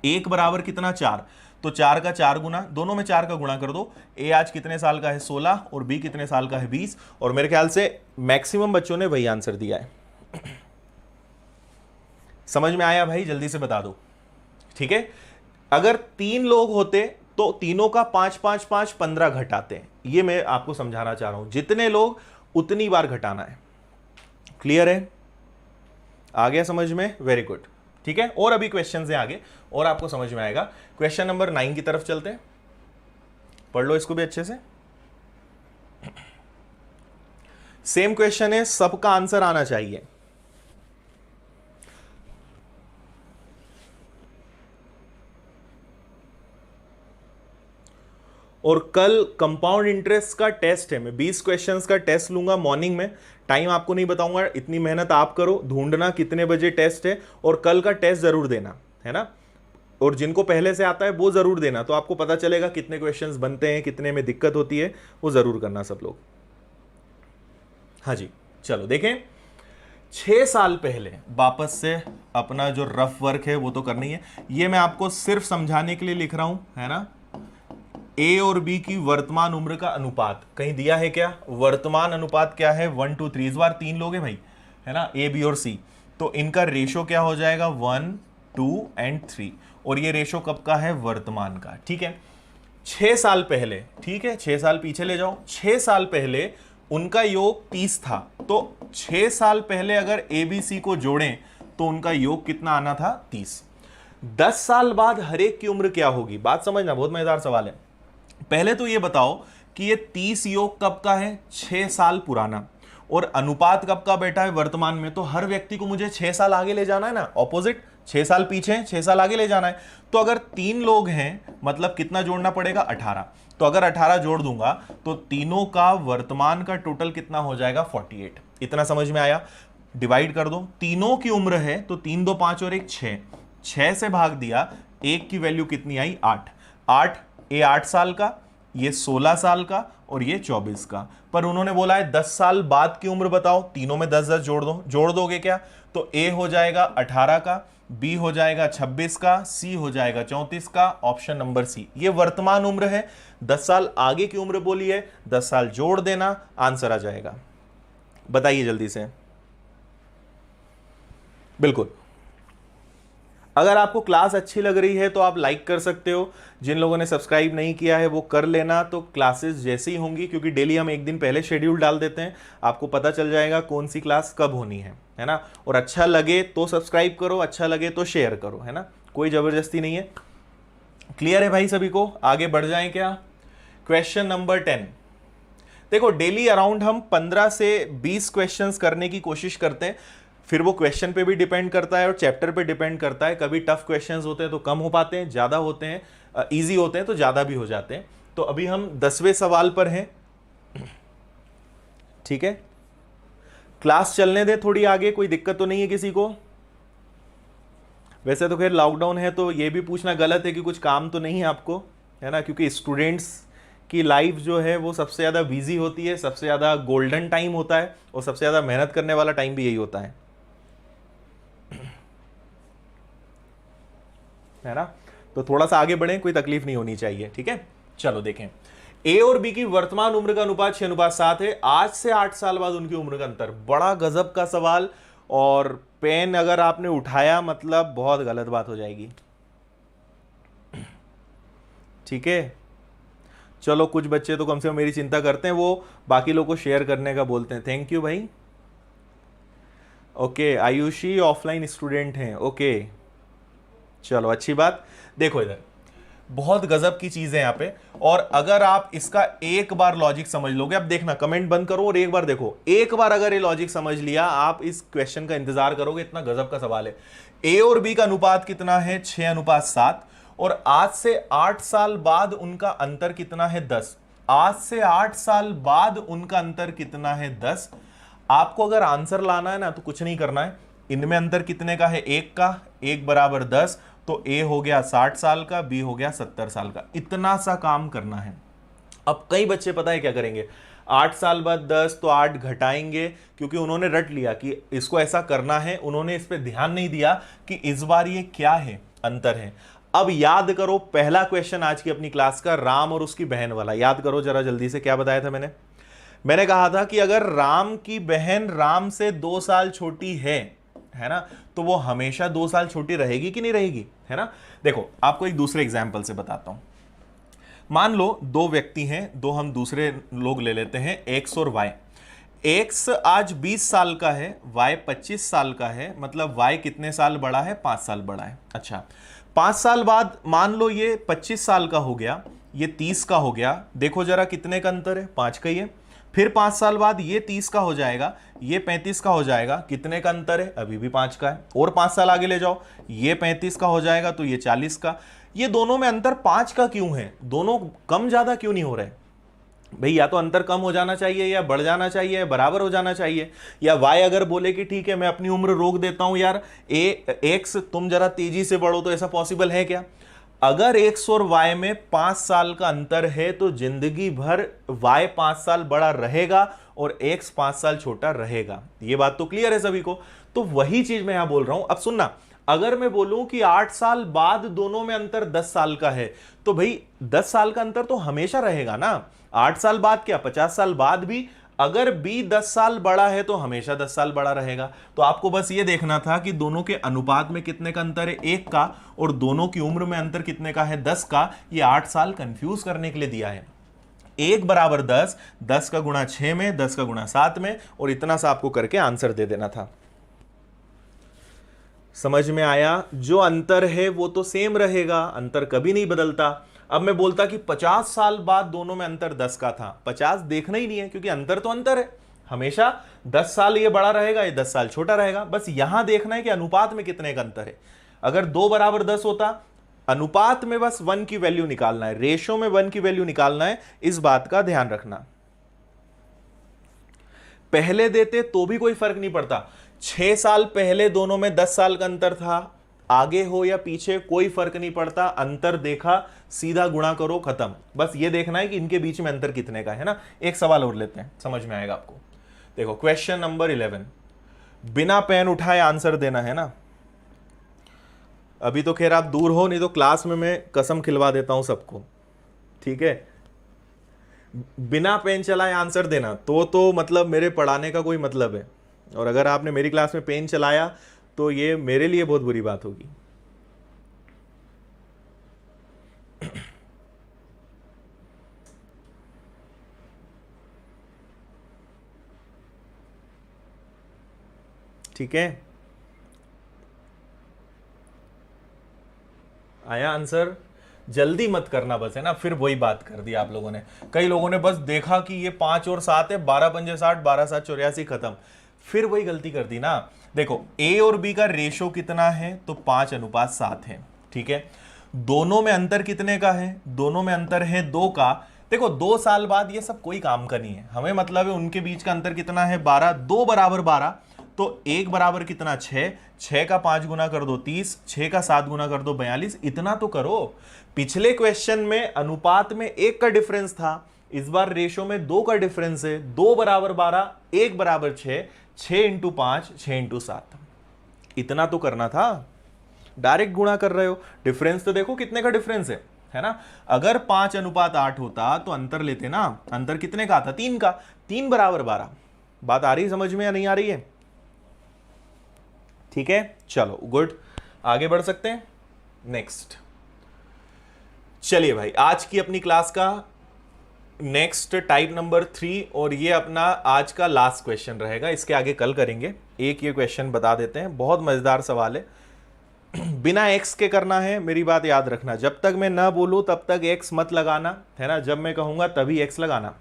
1 बराबर कितना, 4। तो 4 का 4 गुना, दोनों में 4 का गुणा कर दो। ए आज कितने साल का है, 16, और बी कितने साल का है, 20। और मेरे ख्याल से मैक्सिमम बच्चों ने वही आंसर दिया है। समझ में आया भाई, जल्दी से बता दो, ठीक है। अगर 3 लोग होते तो तीनों का 5 5 5 15 घटाते हैं। ये मैं आपको समझाना चाह रहा हूं, जितने लोग उतनी बार घटाना है। क्लियर है, आ गया समझ में, वेरी गुड, ठीक है। और अभी क्वेश्चन है आगे और आपको समझ में आएगा। क्वेश्चन नंबर 9 की तरफ चलते हैं, पढ़ लो इसको भी अच्छे से। सेम क्वेश्चन है, सबका आंसर आना चाहिए। और कल कंपाउंड इंटरेस्ट का टेस्ट है, मैं 20 क्वेश्चंस का टेस्ट लूंगा मॉर्निंग में। टाइम आपको नहीं बताऊंगा, इतनी मेहनत आप करो, ढूंढना कितने बजे टेस्ट है, और कल का टेस्ट जरूर देना, है ना। और जिनको पहले से आता है वो जरूर देना, तो आपको पता चलेगा कितने क्वेश्चंस बनते हैं, कितने में दिक्कत होती है, वो जरूर करना सब लोग। हाँ जी, चलो देखें। 6 साल पहले, वापस से अपना जो रफ वर्क है वो तो करनी है, ये मैं आपको सिर्फ समझाने के लिए लिख रहा हूं, है ना। ए और बी की वर्तमान उम्र का अनुपात कहीं दिया है क्या? वर्तमान अनुपात क्या है? 1 to 3। इस बार 3 लोग हैं भाई, है ना, ए बी और सी, तो इनका रेशो क्या हो जाएगा? 1 2 and 3। और ये रेशो कब का है? वर्तमान का, ठीक है। 6 साल पहले, ठीक है, 6 साल पीछे ले जाओ। 6 साल पहले उनका योग 30 था, तो 6 साल पहले अगर ए बी सी को जोड़ें तो उनका योग कितना आना था? 30। 10 साल बाद हर एक की उम्र क्या होगी? बात समझना, बहुत मजेदार सवाल है। पहले तो ये बताओ कि ये 30 योग कब का है? 6 साल पुराना। और अनुपात कब का बैठा है? वर्तमान में। तो हर व्यक्ति को मुझे 6 साल आगे ले जाना है ना, ऑपोजिट, 6 साल पीछे 6 साल आगे ले जाना है। तो अगर 3 लोग हैं, मतलब कितना जोड़ना पड़ेगा? 18। तो अगर 18 जोड़ दूंगा तो तीनों का वर्तमान का टोटल कितना हो जाएगा? 48। इतना समझ में आया? डिवाइड कर दो, तीनों की उम्र है तो 3 2 5 और 1 6, 6 से भाग दिया, 1 की वैल्यू कितनी आई? 8। 8 ए 8 साल का, ये 16 साल का और ये 24 का, पर उन्होंने बोला है 10 साल बाद की उम्र बताओ, तीनों में 10-10 जोड़ दोगे क्या? तो ए हो जाएगा 18 का, बी हो जाएगा 26 का, सी हो जाएगा 34 का, ऑप्शन नंबर सी। ये वर्तमान उम्र है, 10 साल आगे की उम्र बोली है, 10 साल जोड़ देना, आंसर आ जाएगा। बताइए जल्दी से। बिल्कुल। अगर आपको क्लास अच्छी लग रही है तो आप लाइक कर सकते हो, जिन लोगों ने सब्सक्राइब नहीं किया है वो कर लेना। तो क्लासेस जैसी ही होंगी, क्योंकि डेली हम एक दिन पहले शेड्यूल डाल देते हैं, आपको पता चल जाएगा कौन सी क्लास कब होनी है ना। और अच्छा लगे तो सब्सक्राइब करो, अच्छा लगे तो शेयर करो, है ना, कोई जबरदस्ती नहीं है। क्लियर है भाई सभी को? आगे बढ़ जाएं क्या? Question number 10। देखो, डेली अराउंड हम 15 से 20 क्वेश्चंस करने की कोशिश करते हैं, फिर वो क्वेश्चन पे भी डिपेंड करता है और चैप्टर पे डिपेंड करता है। कभी टफ क्वेश्चंस होते हैं तो कम हो पाते हैं, ज़्यादा होते हैं इजी होते हैं तो ज़्यादा भी हो जाते हैं। तो अभी हम 10वें सवाल पर हैं, ठीक है। क्लास चलने दे थोड़ी आगे, कोई दिक्कत तो नहीं है किसी को? वैसे तो खैर लॉकडाउन है तो ये भी पूछना गलत है कि कुछ काम तो नहीं है आपको, है ना, क्योंकि स्टूडेंट्स की लाइफ जो है वो सबसे ज़्यादा बिजी होती है, सबसे ज़्यादा गोल्डन टाइम होता है और सबसे ज़्यादा मेहनत करने वाला टाइम भी यही होता है ना। तो थोड़ा सा आगे बढ़ें, कोई तकलीफ नहीं होनी चाहिए, ठीक है। चलो देखें, ए और बी की वर्तमान उम्र का अनुपात 6:7 है। आज से 8 साल बाद उनकी उम्र का अंतर। बड़ा गजब का सवाल, और पेन अगर आपने उठाया मतलब बहुत गलत बात हो जाएगी, ठीक है। चलो, कुछ बच्चे तो कम से कम मेरी चिंता करते हैं, वो बाकी लोगों को शेयर करने का बोलते हैं। थैंक यू भाई। ओके, आयुषी ऑफलाइन स्टूडेंट हैं, ओके, चलो अच्छी बात। देखो इधर बहुत गजब की चीज है यहाँ पे, और अगर आप इसका एक बार लॉजिक समझ लोगे, अब देखना, कमेंट बंद करो और एक बार देखो, एक बार अगर ये लॉजिक समझ लिया, आप इस क्वेश्चन का इंतजार करोगे, इतना गजब का सवाल है। ए और बी का अनुपात कितना है? 6:7, और आज से 8 साल बाद उनका अंतर कितना है? 10। आज से 8 साल बाद उनका अंतर कितना है? 10। आपको अगर आंसर लाना है ना तो कुछ नहीं करना है, इनमें अंतर कितने का है? 1 का, 1 बराबर 10, तो ए हो गया 60 साल का, बी हो गया 70 साल का। इतना सा काम करना है। अब कई बच्चे पता है क्या करेंगे, 8 साल बाद 10 तो 8 घटाएंगे, क्योंकि उन्होंने रट लिया कि इसको ऐसा करना है, उन्होंने इस पे ध्यान नहीं दिया कि इस बार ये क्या है, अंतर है। अब याद करो पहला क्वेश्चन आज की अपनी क्लास का, राम और उसकी बहन वाला, याद करो जरा जल्दी से। क्या बताया था मैंने कहा था कि अगर राम की बहन राम से 2 साल छोटी है ना, तो वो हमेशा 2 साल छोटी रहेगी कि नहीं रहेगी, है ना। देखो, आपको एक दूसरे एग्जाम्पल से बताता हूं। मान लो 2 व्यक्ति हैं, दो हम दूसरे लोग ले लेते हैं, एक्स और वाई। एक्स आज 20 साल का है, वाई 25 साल का है, मतलब वाई कितने साल बड़ा है? 5 साल बड़ा है। अच्छा, 5 साल बाद मान लो ये 25 साल का हो गया, ये 30 का हो गया। देखो जरा कितने का अंतर है? 5 का ही है। फिर 5 साल बाद ये 30 का हो जाएगा, ये 35 का हो जाएगा। कितने का अंतर है? अभी भी 5 का है। और 5 साल आगे ले जाओ, ये 35 का हो जाएगा, तो ये 40 का। ये दोनों में अंतर 5 का क्यों है? दोनों कम ज्यादा क्यों नहीं हो रहे भाई? या तो अंतर कम हो जाना चाहिए, या बढ़ जाना चाहिए, बराबर हो जाना चाहिए। या वाई अगर बोले कि ठीक है मैं अपनी उम्र रोक देता हूं यार, एक्स तुम जरा तेजी से बढ़ो, तो ऐसा पॉसिबल है क्या? अगर एक्स और वाई में 5 साल का अंतर है तो जिंदगी भर वाई 5 साल बड़ा रहेगा और एक्स 5 साल छोटा रहेगा। ये बात तो क्लियर है सभी को। तो वही चीज मैं यहां बोल रहा हूं। अब सुनना, अगर मैं बोलूं कि 8 साल बाद दोनों में अंतर 10 साल का है, तो भाई 10 साल का अंतर तो हमेशा रहेगा ना। 8 साल बाद क्या, 50 साल बाद भी अगर बी 10 साल बड़ा है तो हमेशा 10 साल बड़ा रहेगा। तो आपको बस ये देखना था कि दोनों के अनुपात में कितने का अंतर है? 1 का, और दोनों की उम्र में अंतर कितने का है? 10 का। ये 8 साल कंफ्यूज करने के लिए दिया है। 1 बराबर 10, 10 का गुणा 6 में, 10 का गुणा 7 में, और इतना सा आपको करके आंसर दे देना था। समझ में आया? जो अंतर है वो तो सेम रहेगा, अंतर कभी नहीं बदलता। अब मैं बोलता कि 50 साल बाद दोनों में अंतर 10 का था, 50 देखना ही नहीं है, क्योंकि अंतर तो अंतर है, हमेशा 10 साल ये बड़ा रहेगा, ये 10 साल छोटा रहेगा। बस यहां देखना है कि अनुपात में कितने का अंतर है। अगर 2 बराबर 10 होता, अनुपात में बस 1 की वैल्यू निकालना है, रेशो में 1 की वैल्यू निकालना है, इस बात का ध्यान रखना। पहले देते तो भी कोई फर्क नहीं पड़ता। 6 साल पहले दोनों में 10 साल का अंतर था, आगे हो या पीछे कोई फर्क नहीं पड़ता, अंतर देखा सीधा गुणा करो, खत्म। बस ये देखना है कि इनके बीच में अंतर कितने का है ना। एक सवाल और लेते हैं, समझ में आएगा आपको। देखो क्वेश्चन नंबर 11, बिना पेन उठाए आंसर देना है ना। अभी तो खैर आप दूर हो, नहीं तो क्लास में मैं कसम खिलवा देता हूं सबको, ठीक है। बिना पेन चलाए आंसर देना तो मतलब मेरे पढ़ाने का कोई मतलब है। और अगर आपने मेरी क्लास में पेन चलाया तो ये मेरे लिए बहुत बुरी बात होगी। ठीक है, आया आंसर? जल्दी मत करना बस, है ना। फिर वही बात कर दी आप लोगों ने। कई लोगों ने बस देखा कि ये 5 और 7 है, 12 पंजे 60, 12 7 84, खत्म। फिर वही गलती कर दी ना। देखो ए और बी का रेशो कितना है, तो 5:7 है, ठीक है। दोनों में अंतर कितने का है, दोनों में अंतर है 2 का। देखो 2 साल बाद ये सब कोई काम का नहीं है, हमें मतलब है उनके बीच का अंतर कितना है 12, 2 बराबर 12, तो 1 बराबर कितना 6, 6 का 5 गुना कर दो 30, 6 का 7 गुना कर दो 42, इतना तो करो। पिछले क्वेश्चन में अनुपात में 1 का डिफरेंस था, इस बार रेशो में 2 का डिफरेंस है। 2 बराबर 12, 1 बराबर 6, 6 इंटू 5, 6 इंटू 7, इतना तो करना था। डायरेक्ट गुणा कर रहे हो, डिफरेंस तो देखो कितने का डिफरेंस है ना। अगर 5:8 होता तो अंतर लेते ना, अंतर कितने का आता, 3 का, 3 बराबर 12। बात आ रही है समझ में या नहीं आ रही है? ठीक है, चलो गुड, आगे बढ़ सकते हैं। नेक्स्ट, चलिए भाई, आज की अपनी क्लास का नेक्स्ट टाइप नंबर 3, और ये अपना आज का लास्ट क्वेश्चन रहेगा। इसके आगे कल करेंगे। एक ये क्वेश्चन बता देते हैं, बहुत मजेदार सवाल है। बिना एक्स के करना है, मेरी बात याद रखना, जब तक मैं ना बोलूं तब तक एक्स मत लगाना, है ना। जब मैं कहूंगा तभी एक्स लगाना।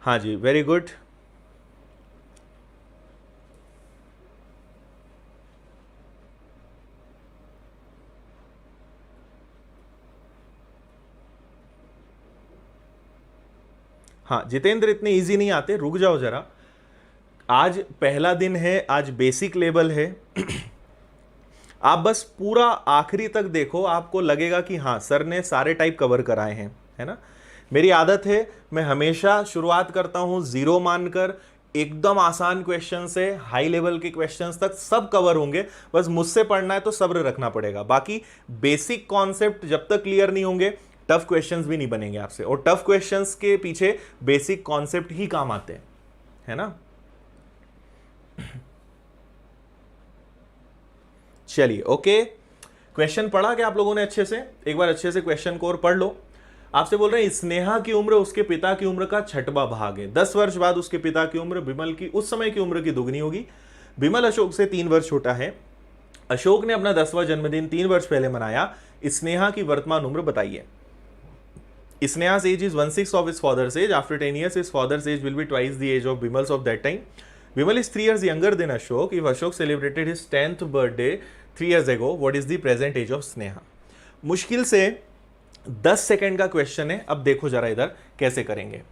हाँ जी, वेरी गुड। हाँ जितेंद्र, इतने इजी नहीं आते, रुक जाओ जरा। आज पहला दिन है, आज बेसिक लेवल है। आप बस पूरा आखिरी तक देखो, आपको लगेगा कि हाँ सर ने सारे टाइप कवर कराए हैं, है ना। मेरी आदत है, मैं हमेशा शुरुआत करता हूं 0 मानकर, एकदम आसान क्वेश्चन से हाई लेवल के क्वेश्चंस तक सब कवर होंगे। बस मुझसे पढ़ना है तो सब्र रखना पड़ेगा। बाकी बेसिक कॉन्सेप्ट जब तक क्लियर नहीं होंगे, टफ क्वेश्चंस भी नहीं बनेंगे आपसे। और टफ क्वेश्चंस के पीछे बेसिक कॉन्सेप्ट ही काम आते हैं, है ना। चलिए ओके, क्वेश्चन पढ़ा क्या आप लोगों ने अच्छे से? एक बार अच्छे से क्वेश्चन को और पढ़ लो। आपसे बोल रहे हैं स्नेहा की उम्र उसके पिता की उम्र का 6वां भाग है। 10 वर्ष बाद उसके पिता की उम्र बिमल की उस समय की उम्र की दुगनी होगी। बिमल अशोक से 3 वर्ष छोटा है। अशोक ने अपना 10वां जन्मदिन 3 वर्ष पहले मनाया। स्नेहा की वर्तमान उम्र बताइए। Sneha's age is 1/6 of his father's age. After 10 years, his father's age will be twice the age of Bimal's of that time. Bimal is 3 years younger than Ashok. If Ashok celebrated his 10th birthday 3 years ago, what is the present age of Sneha? मुश्किल से 10 second का question है। अब देखो जरा इधर कैसे करेंगे।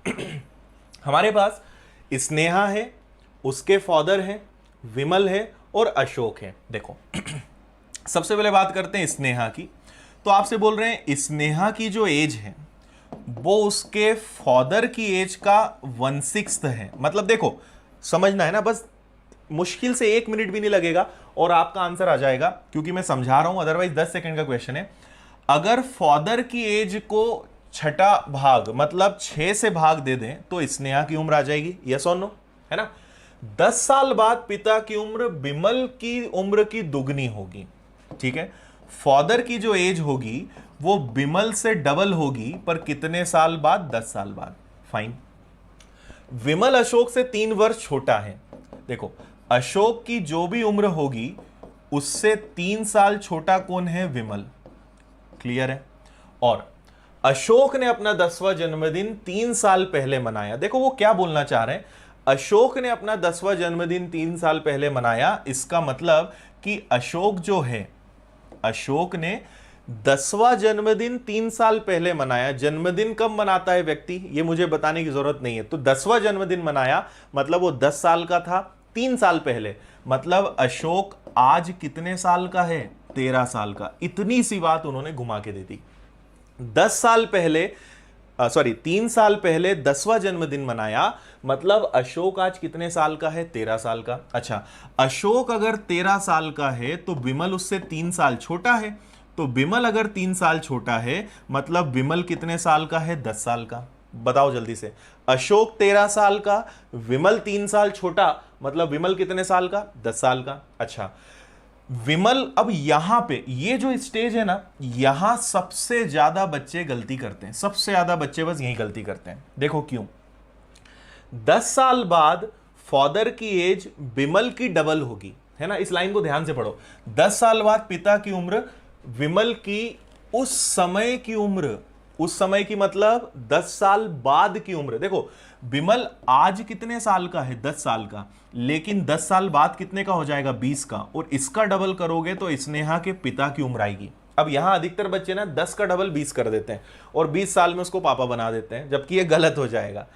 हमारे पास स्नेहा है, उसके फादर है, विमल है और अशोक है। देखो सबसे पहले बात करते हैं स्नेहा की। तो आपसे बोल रहे हैं स्नेहा की जो एज है वो उसके फादर की एज का 1/6 है। मतलब देखो समझना है ना, बस मुश्किल से 1 मिनट भी नहीं लगेगा और आपका आंसर आ जाएगा, क्योंकि मैं समझा रहा हूं, अदरवाइज 10 सेकंड का क्वेश्चन है। अगर फादर की एज को 6ठा भाग मतलब 6 से भाग दे दें तो स्नेहा की उम्र आ जाएगी। यस और नो, है ना। 10 साल बाद पिता की उम्र बिमल की उम्र की दुगनी होगी, ठीक है। फादर की जो एज होगी वो बिमल से डबल होगी, पर कितने साल बाद? 10 साल बाद। फाइन। विमल अशोक से 3 वर्ष छोटा है। देखो अशोक की जो भी उम्र होगी उससे 3 साल छोटा कौन है? विमल। क्लियर है। और अशोक ने अपना 10वां जन्मदिन 3 साल पहले मनाया। देखो वो क्या बोलना चाह रहे हैं, अशोक ने अपना 10वां जन्मदिन 3 साल पहले मनाया। इसका मतलब कि अशोक जो है, अशोक ने 10वां जन्मदिन 3 साल पहले मनाया। जन्मदिन कब मनाता है व्यक्ति, ये मुझे बताने की जरूरत नहीं है। तो 10वां जन्मदिन मनाया मतलब वो 10 साल का था, 3 साल पहले, मतलब अशोक आज कितने साल का है? 13 साल का। इतनी सी बात उन्होंने घुमा के दे दी। 10 साल पहले 3 साल पहले 10वां जन्मदिन मनाया, मतलब अशोक आज कितने साल का है? 13 साल का। अच्छा, अशोक अगर 13 साल का है तो विमल उससे 3 साल छोटा है, तो विमल अगर 3 साल छोटा है मतलब विमल कितने साल का है? 10 साल का। बताओ जल्दी से, अशोक 13 साल का, विमल 3 साल छोटा, मतलब विमल कितने साल का? 10 साल का। अच्छा, विमल, अब यहां पे ये जो स्टेज है ना, यहां सबसे ज्यादा बच्चे गलती करते हैं, सबसे ज्यादा बच्चे बस यही गलती करते हैं। देखो क्यों? 10 साल बाद फादर की एज विमल की डबल होगी, है ना? इस लाइन को ध्यान से पढ़ो। 10 साल बाद पिता की उम्र विमल की उस समय की उम्र, उस समय की मतलब 10 साल बाद की उम्र। देखो, विमल आज कितने साल का है? 10 साल का, लेकिन 10 साल बाद कितने का हो जाएगा? 20 का, और इसका डबल करोगे तो स्नेहा के पिता की उम्र आएगी। अब यहां अधिकतर बच्चे ना 10 का डबल 20 कर देते हैं और 20 साल में उसको पापा बना देते हैं, जबकि ये गलत हो जाएगा।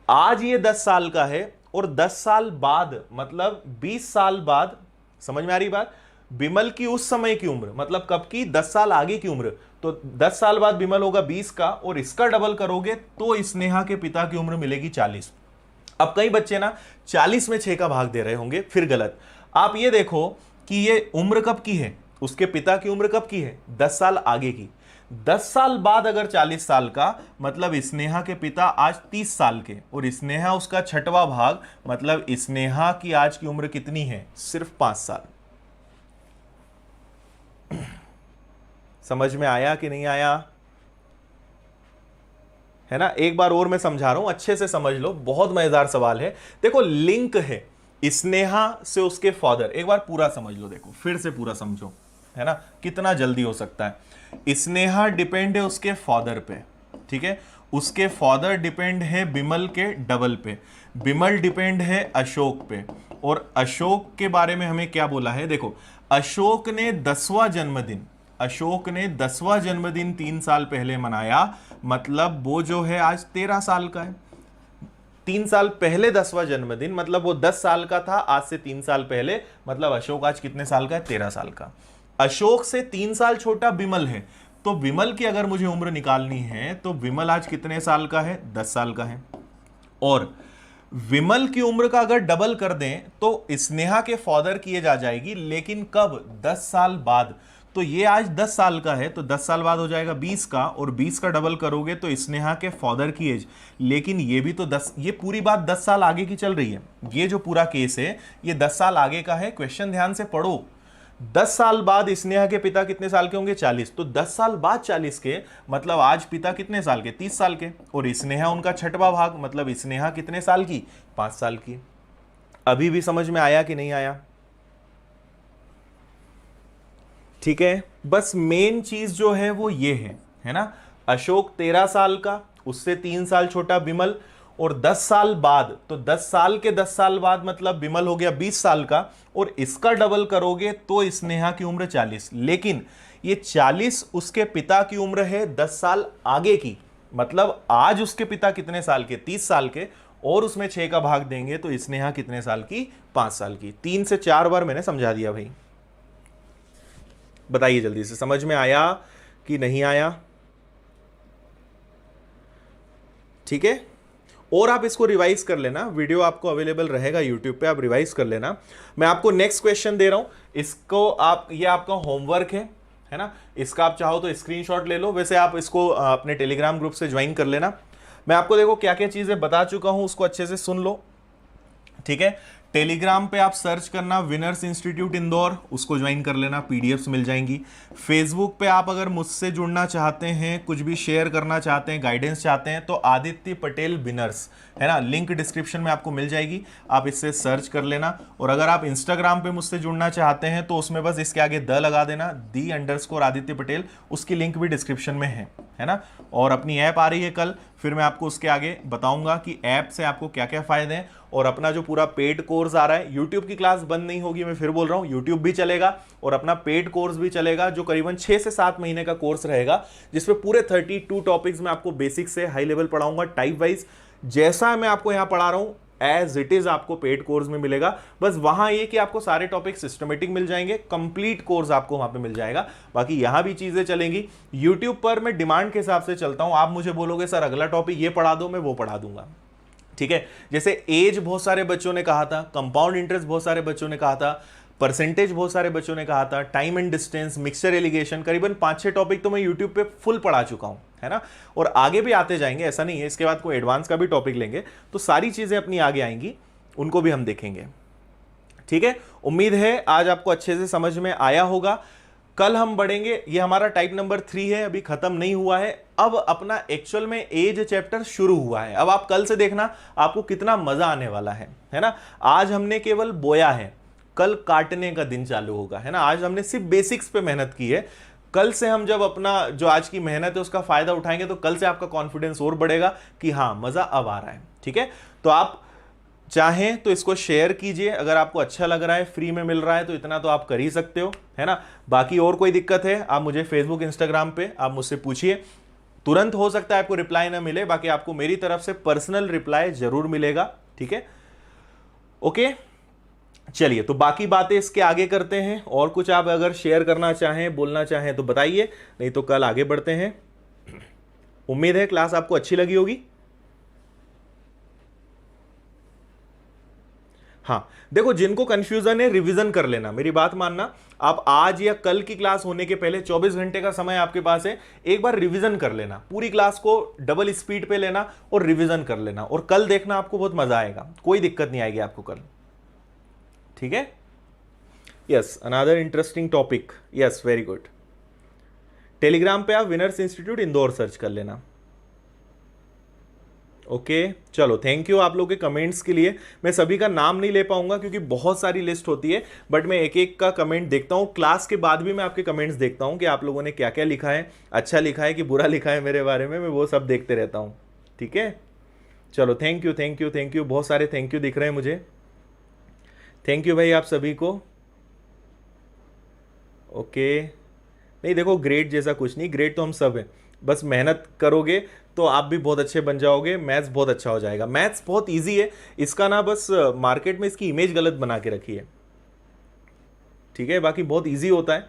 आज ये 10 साल का है और 10 साल बाद मतलब 20 साल बाद, समझ में आ रही बात? विमल की उस समय की उम्र मतलब कब की? 10 साल आगे की उम्र। तो 10 साल बाद विमल होगा 20 का, और इसका डबल करोगे तो स्नेहा के पिता की उम्र मिलेगी 40। अब कई बच्चे ना 40 में 6 का भाग दे रहे होंगे, फिर गलत। आप ये देखो कि ये उम्र कब की है, उसके पिता की उम्र कब की है? 10 साल आगे की। 10 साल बाद अगर 40 साल का, मतलब स्नेहा के पिता आज 30 साल के, और स्नेहा उसका 6वां भाग, मतलब स्नेहा की आज की उम्र कितनी है? सिर्फ 5 साल। समझ में आया कि नहीं आया? है ना? एक बार और मैं समझा रहा हूं, अच्छे से समझ लो, बहुत मजेदार सवाल है। देखो, लिंक है स्नेहा से उसके फादर। एक बार पूरा समझ लो, देखो फिर से पूरा समझो, है ना? कितना जल्दी हो सकता है। स्नेहा डिपेंड है उसके फादर पे, ठीक है? उसके फादर डिपेंड है विमल के डबल पे, विमल डिपेंड है अशोक पे, और अशोक के बारे में हमें क्या बोला है? देखो, अशोक ने 10वां जन्मदिन, अशोक ने 10वां जन्मदिन 3 साल पहले मनाया, मतलब वो जो है आज 13 साल का है। 3 साल पहले 10वां जन्मदिन, मतलब वो 10 साल का था आज से 3 साल पहले, मतलब अशोक आज कितने साल का है? 13 साल का। अशोक से 3 साल छोटा विमल है, तो विमल की अगर मुझे उम्र निकालनी है तो विमल आज कितने साल का है? 10 साल का है। और विमल की उम्र का अगर डबल कर दें तो स्नेहा के फादर की एज आ जाएगी, लेकिन कब? 10 साल बाद। तो ये आज 10 साल का है, तो 10 साल बाद हो जाएगा 20 का, और 20 का डबल करोगे तो स्नेहा के फादर की एज। लेकिन ये भी तो 10, ये पूरी बात 10 साल आगे की चल रही है। ये जो पूरा केस है ये 10 साल आगे का है। क्वेश्चन ध्यान से पढ़ो। 10 साल बाद स्नेहा के पिता कितने साल के होंगे? 40। तो 10 साल बाद 40 के, मतलब आज पिता कितने साल के? 30 साल के, और स्नेहा उनका 6वां भाग, मतलब स्नेहा कितने साल की? 5 साल की। अभी भी समझ में आया कि नहीं आया? ठीक है, बस मेन चीज जो है वो ये है ना? अशोक 13 साल का, उससे 3 साल छोटा विमल, और 10 साल बाद, तो 10 साल के 10 साल बाद मतलब विमल हो गया 20 साल का, और इसका डबल करोगे तो स्नेहा की उम्र 40। लेकिन ये 40 उसके पिता की उम्र है 10 साल आगे की, मतलब आज उसके पिता कितने साल के? 30 साल के, और उसमें 6 का भाग देंगे तो स्नेहा कितने साल की? 5 साल की। 3 से 4 बार मैंने समझा दिया भाई। बताइए जल्दी से, समझ में आया कि नहीं आया? ठीक है, और आप इसको रिवाइज कर लेना, वीडियो आपको अवेलेबल रहेगा यूट्यूब पे, आप रिवाइज कर लेना। मैं आपको नेक्स्ट क्वेश्चन दे रहा हूं, इसको आप, ये आपका होमवर्क है ना? इसका आप चाहो तो स्क्रीनशॉट ले लो, वैसे आप इसको अपने टेलीग्राम ग्रुप से ज्वाइन कर लेना। मैं आपको देखो क्या क्या चीजें बता चुका हूं, उसको अच्छे से सुन लो, ठीक है? टेलीग्राम पे आप सर्च करना विनर्स इंस्टीट्यूट इंदौर, उसको ज्वाइन कर लेना, पीडीएफ्स मिल जाएंगी। फेसबुक पे आप अगर मुझसे जुड़ना चाहते हैं, कुछ भी शेयर करना चाहते हैं, गाइडेंस चाहते हैं, तो आदित्य पटेल विनर्स, है ना? लिंक डिस्क्रिप्शन में आपको मिल जाएगी, आप इससे सर्च कर लेना। और अगर आप इंस्टाग्राम पे मुझसे जुड़ना चाहते हैं तो उसमें बस इसके आगे द लगा देना, दी_ आदित्य पटेल, उसकी लिंक भी डिस्क्रिप्शन में है ना? और अपनी ऐप आ रही है कल, फिर मैं आपको उसके आगे बताऊंगा कि ऐप से आपको क्या क्या फायदे हैं। और अपना जो पूरा पेड कोर्स आ रहा है, यूट्यूब की क्लास बंद नहीं होगी, मैं फिर बोल रहा हूँ, यूट्यूब भी चलेगा और अपना पेड कोर्स भी चलेगा, जो करीबन 6 से 7 महीने का कोर्स रहेगा, जिसमें पूरे 32 टॉपिक्स में आपको बेसिक से हाई लेवल पढ़ाऊंगा, टाइप वाइज। जैसा मैं आपको यहाँ पढ़ा रहा हूँ एज इट इज आपको पेड कोर्स में मिलेगा। बस वहां ये कि आपको सारे टॉपिक सिस्टमेटिक मिल जाएंगे, कंप्लीट कोर्स आपको वहां पे मिल जाएगा। बाकी यहां भी चीजें चलेंगी। यूट्यूब पर मैं डिमांड के हिसाब से चलता हूं, आप मुझे बोलोगे सर अगला टॉपिक ये पढ़ा दो, मैं वो पढ़ा दूंगा, ठीक है। जैसे एज बहुत सारे बच्चों ने कहा था, कंपाउंड इंटरेस्ट बहुत सारे बच्चों ने कहा था, परसेंटेज बहुत सारे बच्चों ने कहा था, time and distance, mixture allegation, करीबन 5-6 टॉपिक तो मैं यूट्यूब पे फुल पढ़ा चुका हूं, है ना। और आगे भी आते जाएंगे, ऐसा नहीं है, इसके बाद कोई एडवांस का भी टॉपिक लेंगे तो सारी चीजें अपनी आगे आएंगी, उनको भी हम देखेंगे, ठीक है। उम्मीद है आज आपको अच्छे से समझ में आया होगा। कल हम बढ़ेंगे, ये हमारा टाइप नंबर 3 है, अभी खत्म नहीं हुआ है। अब अपना एक्चुअल में एज चैप्टर शुरू हुआ है। अब आप कल से देखना आपको कितना मजा आने वाला है ना। आज हमने केवल बोया है, कल काटने का दिन चालू होगा, है ना। आज हमने सिर्फ बेसिक्स पे मेहनत की है। कल से हम जब अपना जो आज की मेहनत है उसका फायदा उठाएंगे तो कल से आपका कॉन्फिडेंस और बढ़ेगा कि हाँ मजा अब आ रहा है, ठीक है। तो आप चाहें तो इसको शेयर कीजिए, अगर आपको अच्छा लग रहा है, फ्री में मिल रहा है तो इतना तो आप कर ही सकते हो, है ना। बाकी और कोई दिक्कत है आप मुझे फेसबुक इंस्टाग्राम पे आप मुझसे पूछिए, तुरंत हो सकता है आपको रिप्लाई ना मिले, बाकी आपको मेरी तरफ से पर्सनल रिप्लाई जरूर मिलेगा, ठीक है। ओके चलिए, तो बाकी बातें इसके आगे करते हैं। और कुछ आप अगर शेयर करना चाहें, बोलना चाहें तो बताइए, नहीं तो कल आगे बढ़ते हैं। उम्मीद है क्लास आपको अच्छी लगी होगी। हाँ देखो, जिनको कंफ्यूजन है रिवीजन कर लेना, मेरी बात मानना। आप आज या कल की क्लास होने के पहले 24 घंटे का समय आपके पास है, एक बार रिवीजन कर लेना, पूरी क्लास को डबल स्पीड पे लेना और रिवीजन कर लेना, और कल देखना आपको बहुत मजा आएगा, कोई दिक्कत नहीं आएगी आपको कल, ठीक है। Yes, another interesting topic, yes very good. Telegram पे आप विनर्स इंस्टीट्यूट इंदौर सर्च कर लेना। ओके चलो, थैंक यू आप लोगों के कमेंट्स के लिए। मैं सभी का नाम नहीं ले पाऊंगा क्योंकि बहुत सारी लिस्ट होती है, बट मैं एक एक का कमेंट देखता हूँ। क्लास के बाद भी मैं आपके कमेंट्स देखता हूँ कि आप लोगों ने क्या क्या लिखा है, अच्छा लिखा है कि बुरा लिखा है मेरे बारे में, मैं वो सब देखते रहता हूँ, ठीक है। चलो thank you thank you thank you, बहुत सारे थैंक यू दिख रहे हैं मुझे। थैंक यू भाई आप सभी को। ओके नहीं देखो, ग्रेड जैसा कुछ नहीं, ग्रेड तो हम सब हैं, बस मेहनत करोगे तो आप भी बहुत अच्छे बन जाओगे, मैथ्स बहुत अच्छा हो जाएगा। मैथ्स बहुत इजी है, इसका ना बस मार्केट में इसकी इमेज गलत बना के रखी है, ठीक है। बाकी बहुत इजी होता है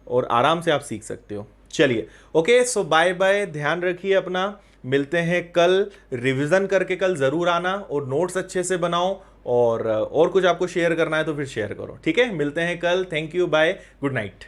और आराम से आप सीख सकते हो। चलिए ओके, सो बाय बाय, ध्यान रखिए अपना, मिलते हैं कल। रिवीजन करके कल जरूर आना और नोट्स अच्छे से बनाओ, और कुछ आपको शेयर करना है तो फिर शेयर करो, ठीक है। मिलते हैं कल, thank you, bye, good night.